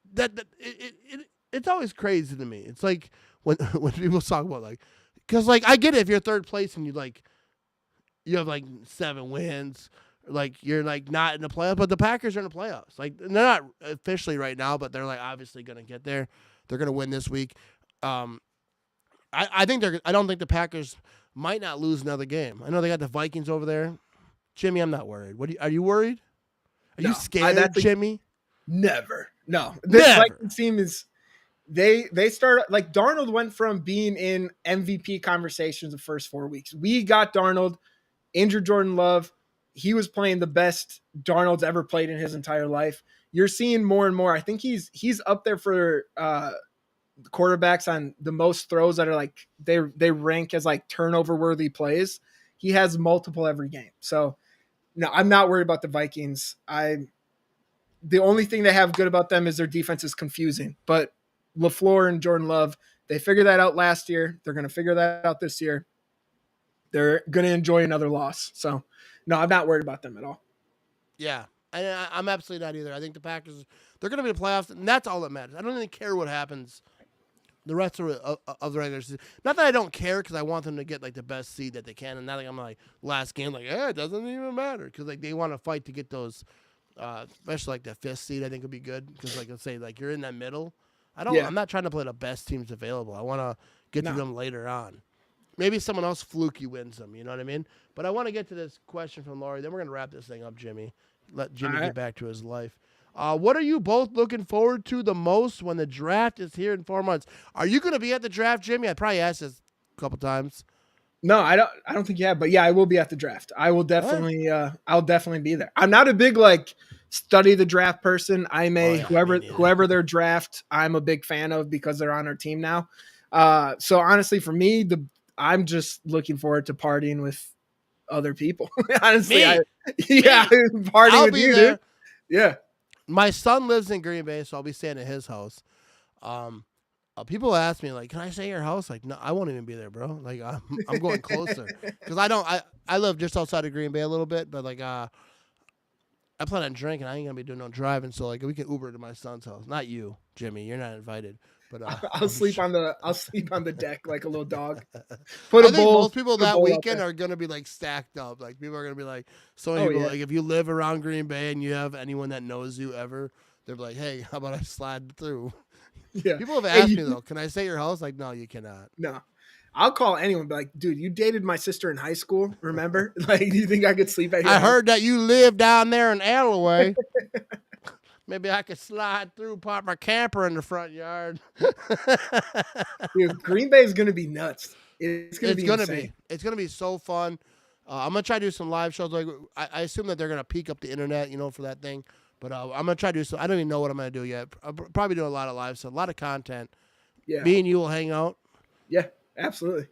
S2: it's always crazy to me. It's like when people talk about like, because like I get it if you're third place and you have like 7 wins, like you're like not in the playoffs, but the Packers are in the playoffs. Like they're not officially right now, but they're like obviously gonna get there. They're gonna win this week. I think I don't think the Packers might not lose another game. I know they got the Vikings over there. Jimmy, I'm not worried. Are you worried? Are you scared, Jimmy?
S4: Never. No. This Vikings team is they start like Darnold went from being in MVP conversations the first 4 weeks. We got Darnold, injured Jordan Love. He was playing the best Darnold's ever played in his entire life. You're seeing more and more. I think he's up there for quarterbacks on the most throws that are like they rank as like turnover worthy plays. He has multiple every game. So no, I'm not worried about the Vikings. The only thing they have good about them is their defense is confusing. But LaFleur and Jordan Love, they figured that out last year. They're going to figure that out this year. They're going to enjoy another loss. So no, I'm not worried about them at all.
S2: Yeah. I'm absolutely not either. I think the Packers, they're going to be in the playoffs, and that's all that matters. I don't really care what happens the rest of the regular season. Not that I don't care, because I want them to get like the best seed that they can, and not like I'm like last game like, it doesn't even matter, because like they want to fight to get those, especially like the 5th seed. I think would be good, because like let's say like you're in that middle. I'm not trying to play the best teams available. I want to get to them later on. Maybe someone else fluky wins them. You know what I mean? But I want to get to this question from Laurie. Then we're gonna wrap this thing up, Jimmy. Let Jimmy get back to his life. What are you both looking forward to the most when the draft is here in 4 months? Are you going to be at the draft, Jimmy? I probably asked this a couple times.
S4: No, I don't think you have, but yeah, I will be at the draft. I will definitely, I'll definitely be there. I'm not a big like study the draft person. I'm whoever their draft, I'm a big fan of because they're on our team now. So honestly, for me, I'm just looking forward to partying with other people. Honestly, partying with you, dude. Yeah.
S2: My son lives in Green Bay, so I'll be staying at his house. People ask me like, "Can I stay at your house?" Like, no, I won't even be there, bro. Like, I'm going closer because I live just outside of Green Bay a little bit, but like, I plan on drinking. I ain't gonna be doing no driving, so like, we can Uber to my son's house. Not you, Jimmy. You're not invited. But
S4: I'll sleep on the deck like a little dog.
S2: I think most people that weekend are gonna be like stacked up. Like people are gonna be like, like if you live around Green Bay and you have anyone that knows you ever, they're like, hey, how about I slide through? Yeah. People have asked me though, can I stay at your house? Like, no, you cannot.
S4: No. I'll call anyone, be like, dude, you dated my sister in high school, remember? Like, do you think I could sleep at your house?
S2: I heard that you live down there in Alloway. Maybe I could slide through, park my camper in the front yard.
S4: Dude, Green Bay is going to be nuts. It's going to be.
S2: It's going to be so fun. I'm going to try to do some live shows. Like I assume that they're going to peak up the internet, for that thing. But I'm going to try to do some. I don't even know what I'm going to do yet. I'll probably do a lot of live stuff, a lot of content.
S4: Yeah.
S2: Me and you will hang out.
S4: Yeah, absolutely.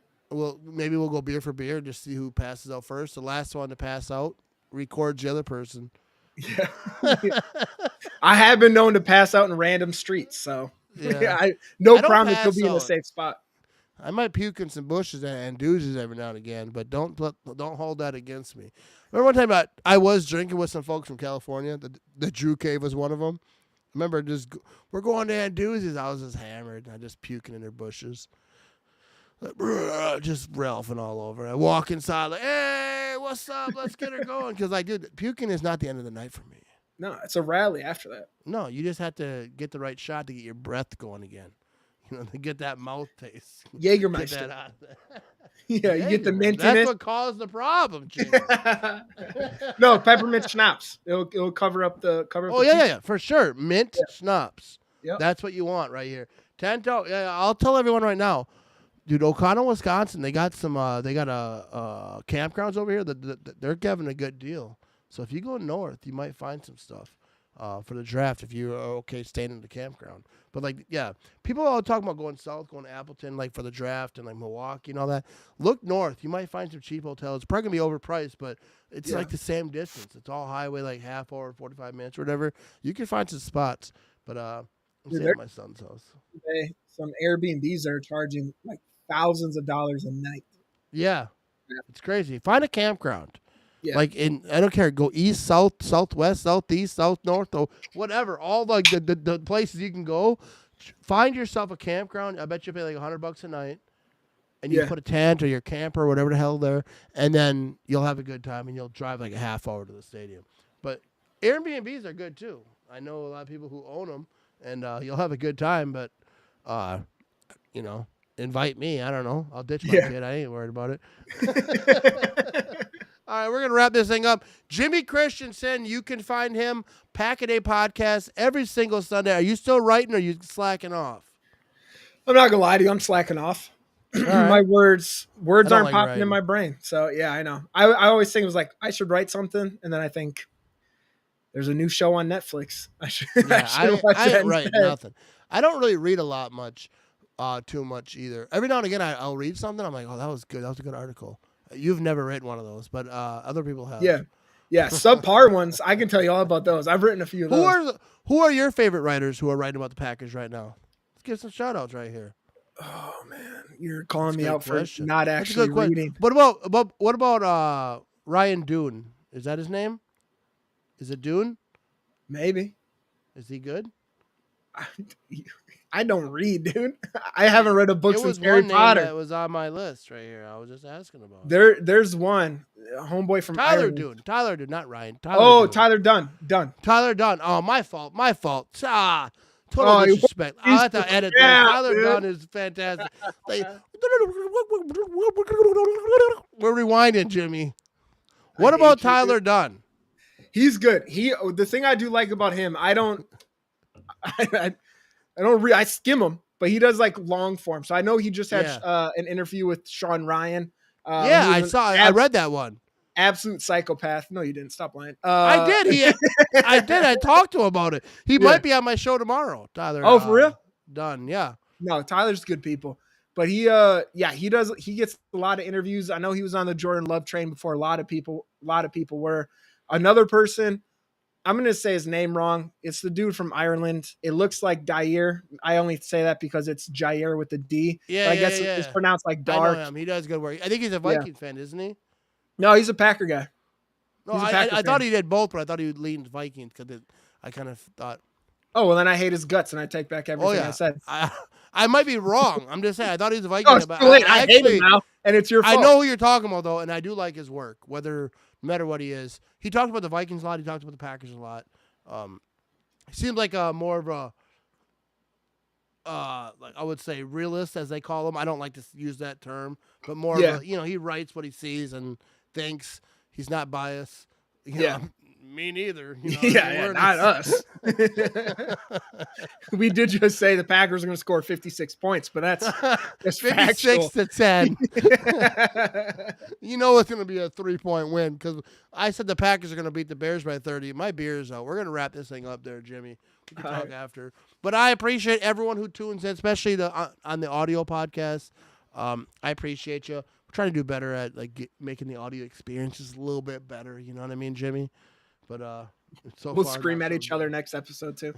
S2: Maybe we'll go beer for beer, just see who passes out first. The last one to pass out records the other person.
S4: Yeah. I have been known to pass out in random streets, so I promise you'll be in a safe spot.
S2: I might puke in some bushes and doozies every now and again, but don't hold that against me. Remember one time I was drinking with some folks from California. The Drew Cave was one of them. Remember, we're going to doozies. I was just hammered. I just puking in their bushes. Just Ralphing all over. I walk inside like, hey, what's up? Let's get her going. Because like, dude, puking is not the end of the night for me.
S4: No, it's a rally after that.
S2: No, you just have to get the right shot to get your breath going again. To get that mouth taste.
S4: Jägermeister.
S2: Get that out there.
S4: Yeah, you get the mint in it.
S2: That's what caused the problem, Jimmy.
S4: No, peppermint schnapps. It'll cover up the
S2: Oh yeah, for sure. Mint schnapps.
S4: Yep.
S2: That's what you want right here. Tento. Yeah, I'll tell everyone right now. Dude, O'Connell, Wisconsin, they got some campgrounds over here that they're giving a good deal. So if you go north, you might find some stuff for the draft if you're okay staying in the campground. But like, yeah, people are talking about going south, going to Appleton, like for the draft and like Milwaukee and all that. Look north, you might find some cheap hotels. It's probably gonna be overpriced, but it's like the same distance. It's all highway, like half hour, 45 minutes, or whatever. You can find some spots. But I'm staying at my son's house.
S4: Some Airbnbs are charging like thousands of dollars a night.
S2: Yeah. It's crazy. Find a campground.
S4: Yeah.
S2: Like I don't care. Go east, south, southwest, southeast, south, north, or whatever. All like the places you can go. Find yourself a campground. I bet you pay like $100 a night, and you
S4: Yeah.
S2: put a tent or your camper or whatever the hell there, and then you'll have a good time, and you'll drive like a half hour to the stadium. But Airbnbs are good too. I know a lot of people who own them, and you'll have a good time. But invite me. I don't know. I'll ditch my kid. I ain't worried about it. All right, we're going to wrap this thing up. Jimmy Christensen, you can find him, Pack-A-Day Podcast, every single Sunday. Are you still writing or are you slacking off?
S4: I'm not going to lie to you. I'm slacking off.
S2: Right.
S4: My words aren't
S2: like
S4: popping
S2: writing.
S4: in my brain. So, yeah, I know. I always think it was like, I should write something. And then I think there's a new show on Netflix. I should watch
S2: I
S4: that
S2: ain't write
S4: instead.
S2: nothing. I don't really read a lot too much either. Every now and again, I'll read something. I'm like, oh, that was good. That was a good article. You've never written one of those, but other people have.
S4: Yeah. Yeah, subpar ones. I can tell you all about those. I've written a few of those.
S2: Who are your favorite writers who are writing about the Packers right now? Let's give some shout outs right here.
S4: Oh man, you're calling me
S2: That's a
S4: out
S2: good
S4: for
S2: question.
S4: not
S2: That's a
S4: actually
S2: good question.
S4: reading.
S2: What about Ryan Dune? Is that his name? Is it Dune?
S4: Maybe.
S2: Is he good?
S4: I don't read, dude. I haven't read a book
S2: It
S4: since
S2: was
S4: Harry
S2: one name
S4: Potter.
S2: that was on my list right here. I was just asking about.
S4: There's one homeboy from
S2: Tyler
S4: Ireland.
S2: Dune. Tyler Dune, not Ryan.
S4: Oh,
S2: Dune.
S4: Tyler Dunn.
S2: Tyler Dunn. Oh, my fault. Total
S4: Oh,
S2: disrespect. I'll have to edit this.
S4: Yeah,
S2: Tyler
S4: dude.
S2: Dunn is fantastic. We're rewinding, Jimmy. What
S4: I
S2: about
S4: hate you,
S2: Tyler
S4: dude.
S2: Dunn?
S4: He's good. The thing I do like about him, I don't read. I skim him, but he does like long form. So I know he just had an interview with Sean Ryan.
S2: Yeah, I saw. I read that one.
S4: Absolute psychopath. No, you didn't. Stop lying.
S2: I did. I did. I talked to him about it. He might be on my show tomorrow. Tyler.
S4: Oh, for real?
S2: Dunn. Yeah.
S4: No, Tyler's good people. But he does. He gets a lot of interviews. I know he was on the Jordan Love train before a lot of people were. Another person, I'm going to say his name wrong. It's the dude from Ireland. It looks like Jair. I only say that because it's Jair with a D.
S2: Yeah,
S4: but I guess it's pronounced like
S2: I
S4: dark.
S2: know him. He does good work. I think he's a Viking fan, isn't he?
S4: No, he's a Packer guy.
S2: No,
S4: He's a Packer
S2: I thought
S4: fan.
S2: he did both, but I thought he would lean Vikings because I kind of thought.
S4: Oh, well, then I hate his guts, and I take back everything I said.
S2: I might be wrong. I'm just saying. I thought he was a Viking.
S4: Oh, it's
S2: but
S4: too late. I hate him now, and it's your fault.
S2: I know who you're talking about, though, and I do like his work, no matter what he is. He talked about the Vikings a lot. He talked about the Packers a lot. He seems like more of a, like I would say, realist, as they call him. I don't like to use that term, but more of a, he writes what he sees and thinks. He's not biased. You know, me neither.
S4: Not us. We did just say the Packers are going to score 56 points, but that's
S2: 56
S4: factual.
S2: to 10. You know it's going to be a 3-point win because I said the Packers are going to beat the Bears by 30. My beer's out. We're going to wrap this thing up there, Jimmy. We can talk after. But I appreciate everyone who tunes in, especially on the audio podcast. I appreciate you. We're trying to do better at making the audio experiences a little bit better. You know what I mean, Jimmy? But
S4: we'll scream at each other next episode too.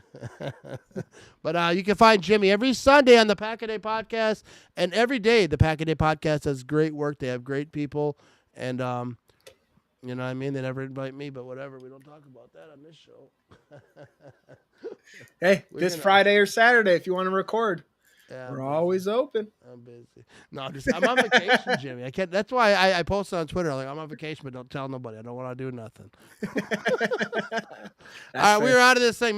S2: But you can find Jimmy every Sunday on the Pack-A-Day Podcast, and every day the Pack-A-Day Podcast does great work. They have great people, and you know what I mean. They never invite me, but whatever. We don't talk about that on this show.
S4: Hey, Friday or Saturday, if you want to record,
S2: yeah,
S4: we're always open.
S2: I'm busy. No, I'm on vacation, Jimmy. I can't. That's why I posted on Twitter like I'm on vacation, but don't tell nobody. I don't want to do nothing. All right, we're out of this thing.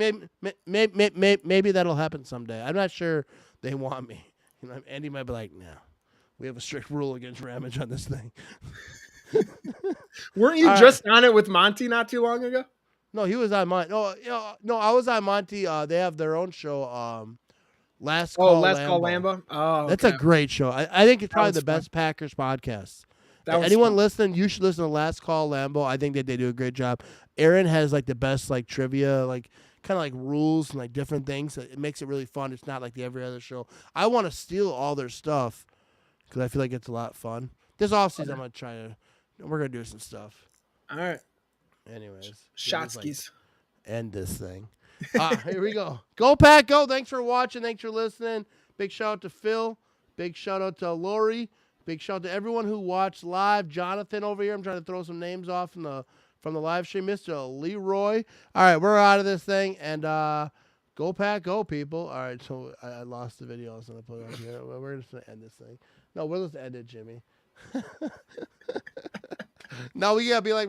S2: Maybe that'll happen someday. I'm not sure they want me. You know, Andy might be like, "No, we have a strict rule against Ramage on this thing."
S4: Weren't you just on it with Monty not too long ago?
S2: No, he was on Monty. No, I was on Monty. They have their own show. Last Call
S4: Lambo. Oh, okay.
S2: That's a great show. I think it's probably the best Packers podcast. Anyone listening, you should listen to Last Call Lambo. I think that they do a great job. Aaron has the best trivia, kind of rules and different things. It makes it really fun. It's not like every other show. I want to steal all their stuff because I feel like it's a lot of fun. This offseason, I'm gonna we're gonna do some stuff.
S4: All right.
S2: Anyways,
S4: Shotskis.
S2: End this thing. Here we go. Go Pack, go. Thanks for watching. Thanks for listening. Big shout out to Phil. Big shout out to Lori. Big shout out to everyone who watched live. Jonathan over here. I'm trying to throw some names off from the live stream. Mr. Leroy. All right, we're out of this thing. And go Pack, go, people. All right, so I lost the video. I was going to put it on here. We're just going to end this thing. No, we're just going to end it, Jimmy. No, we got to be like...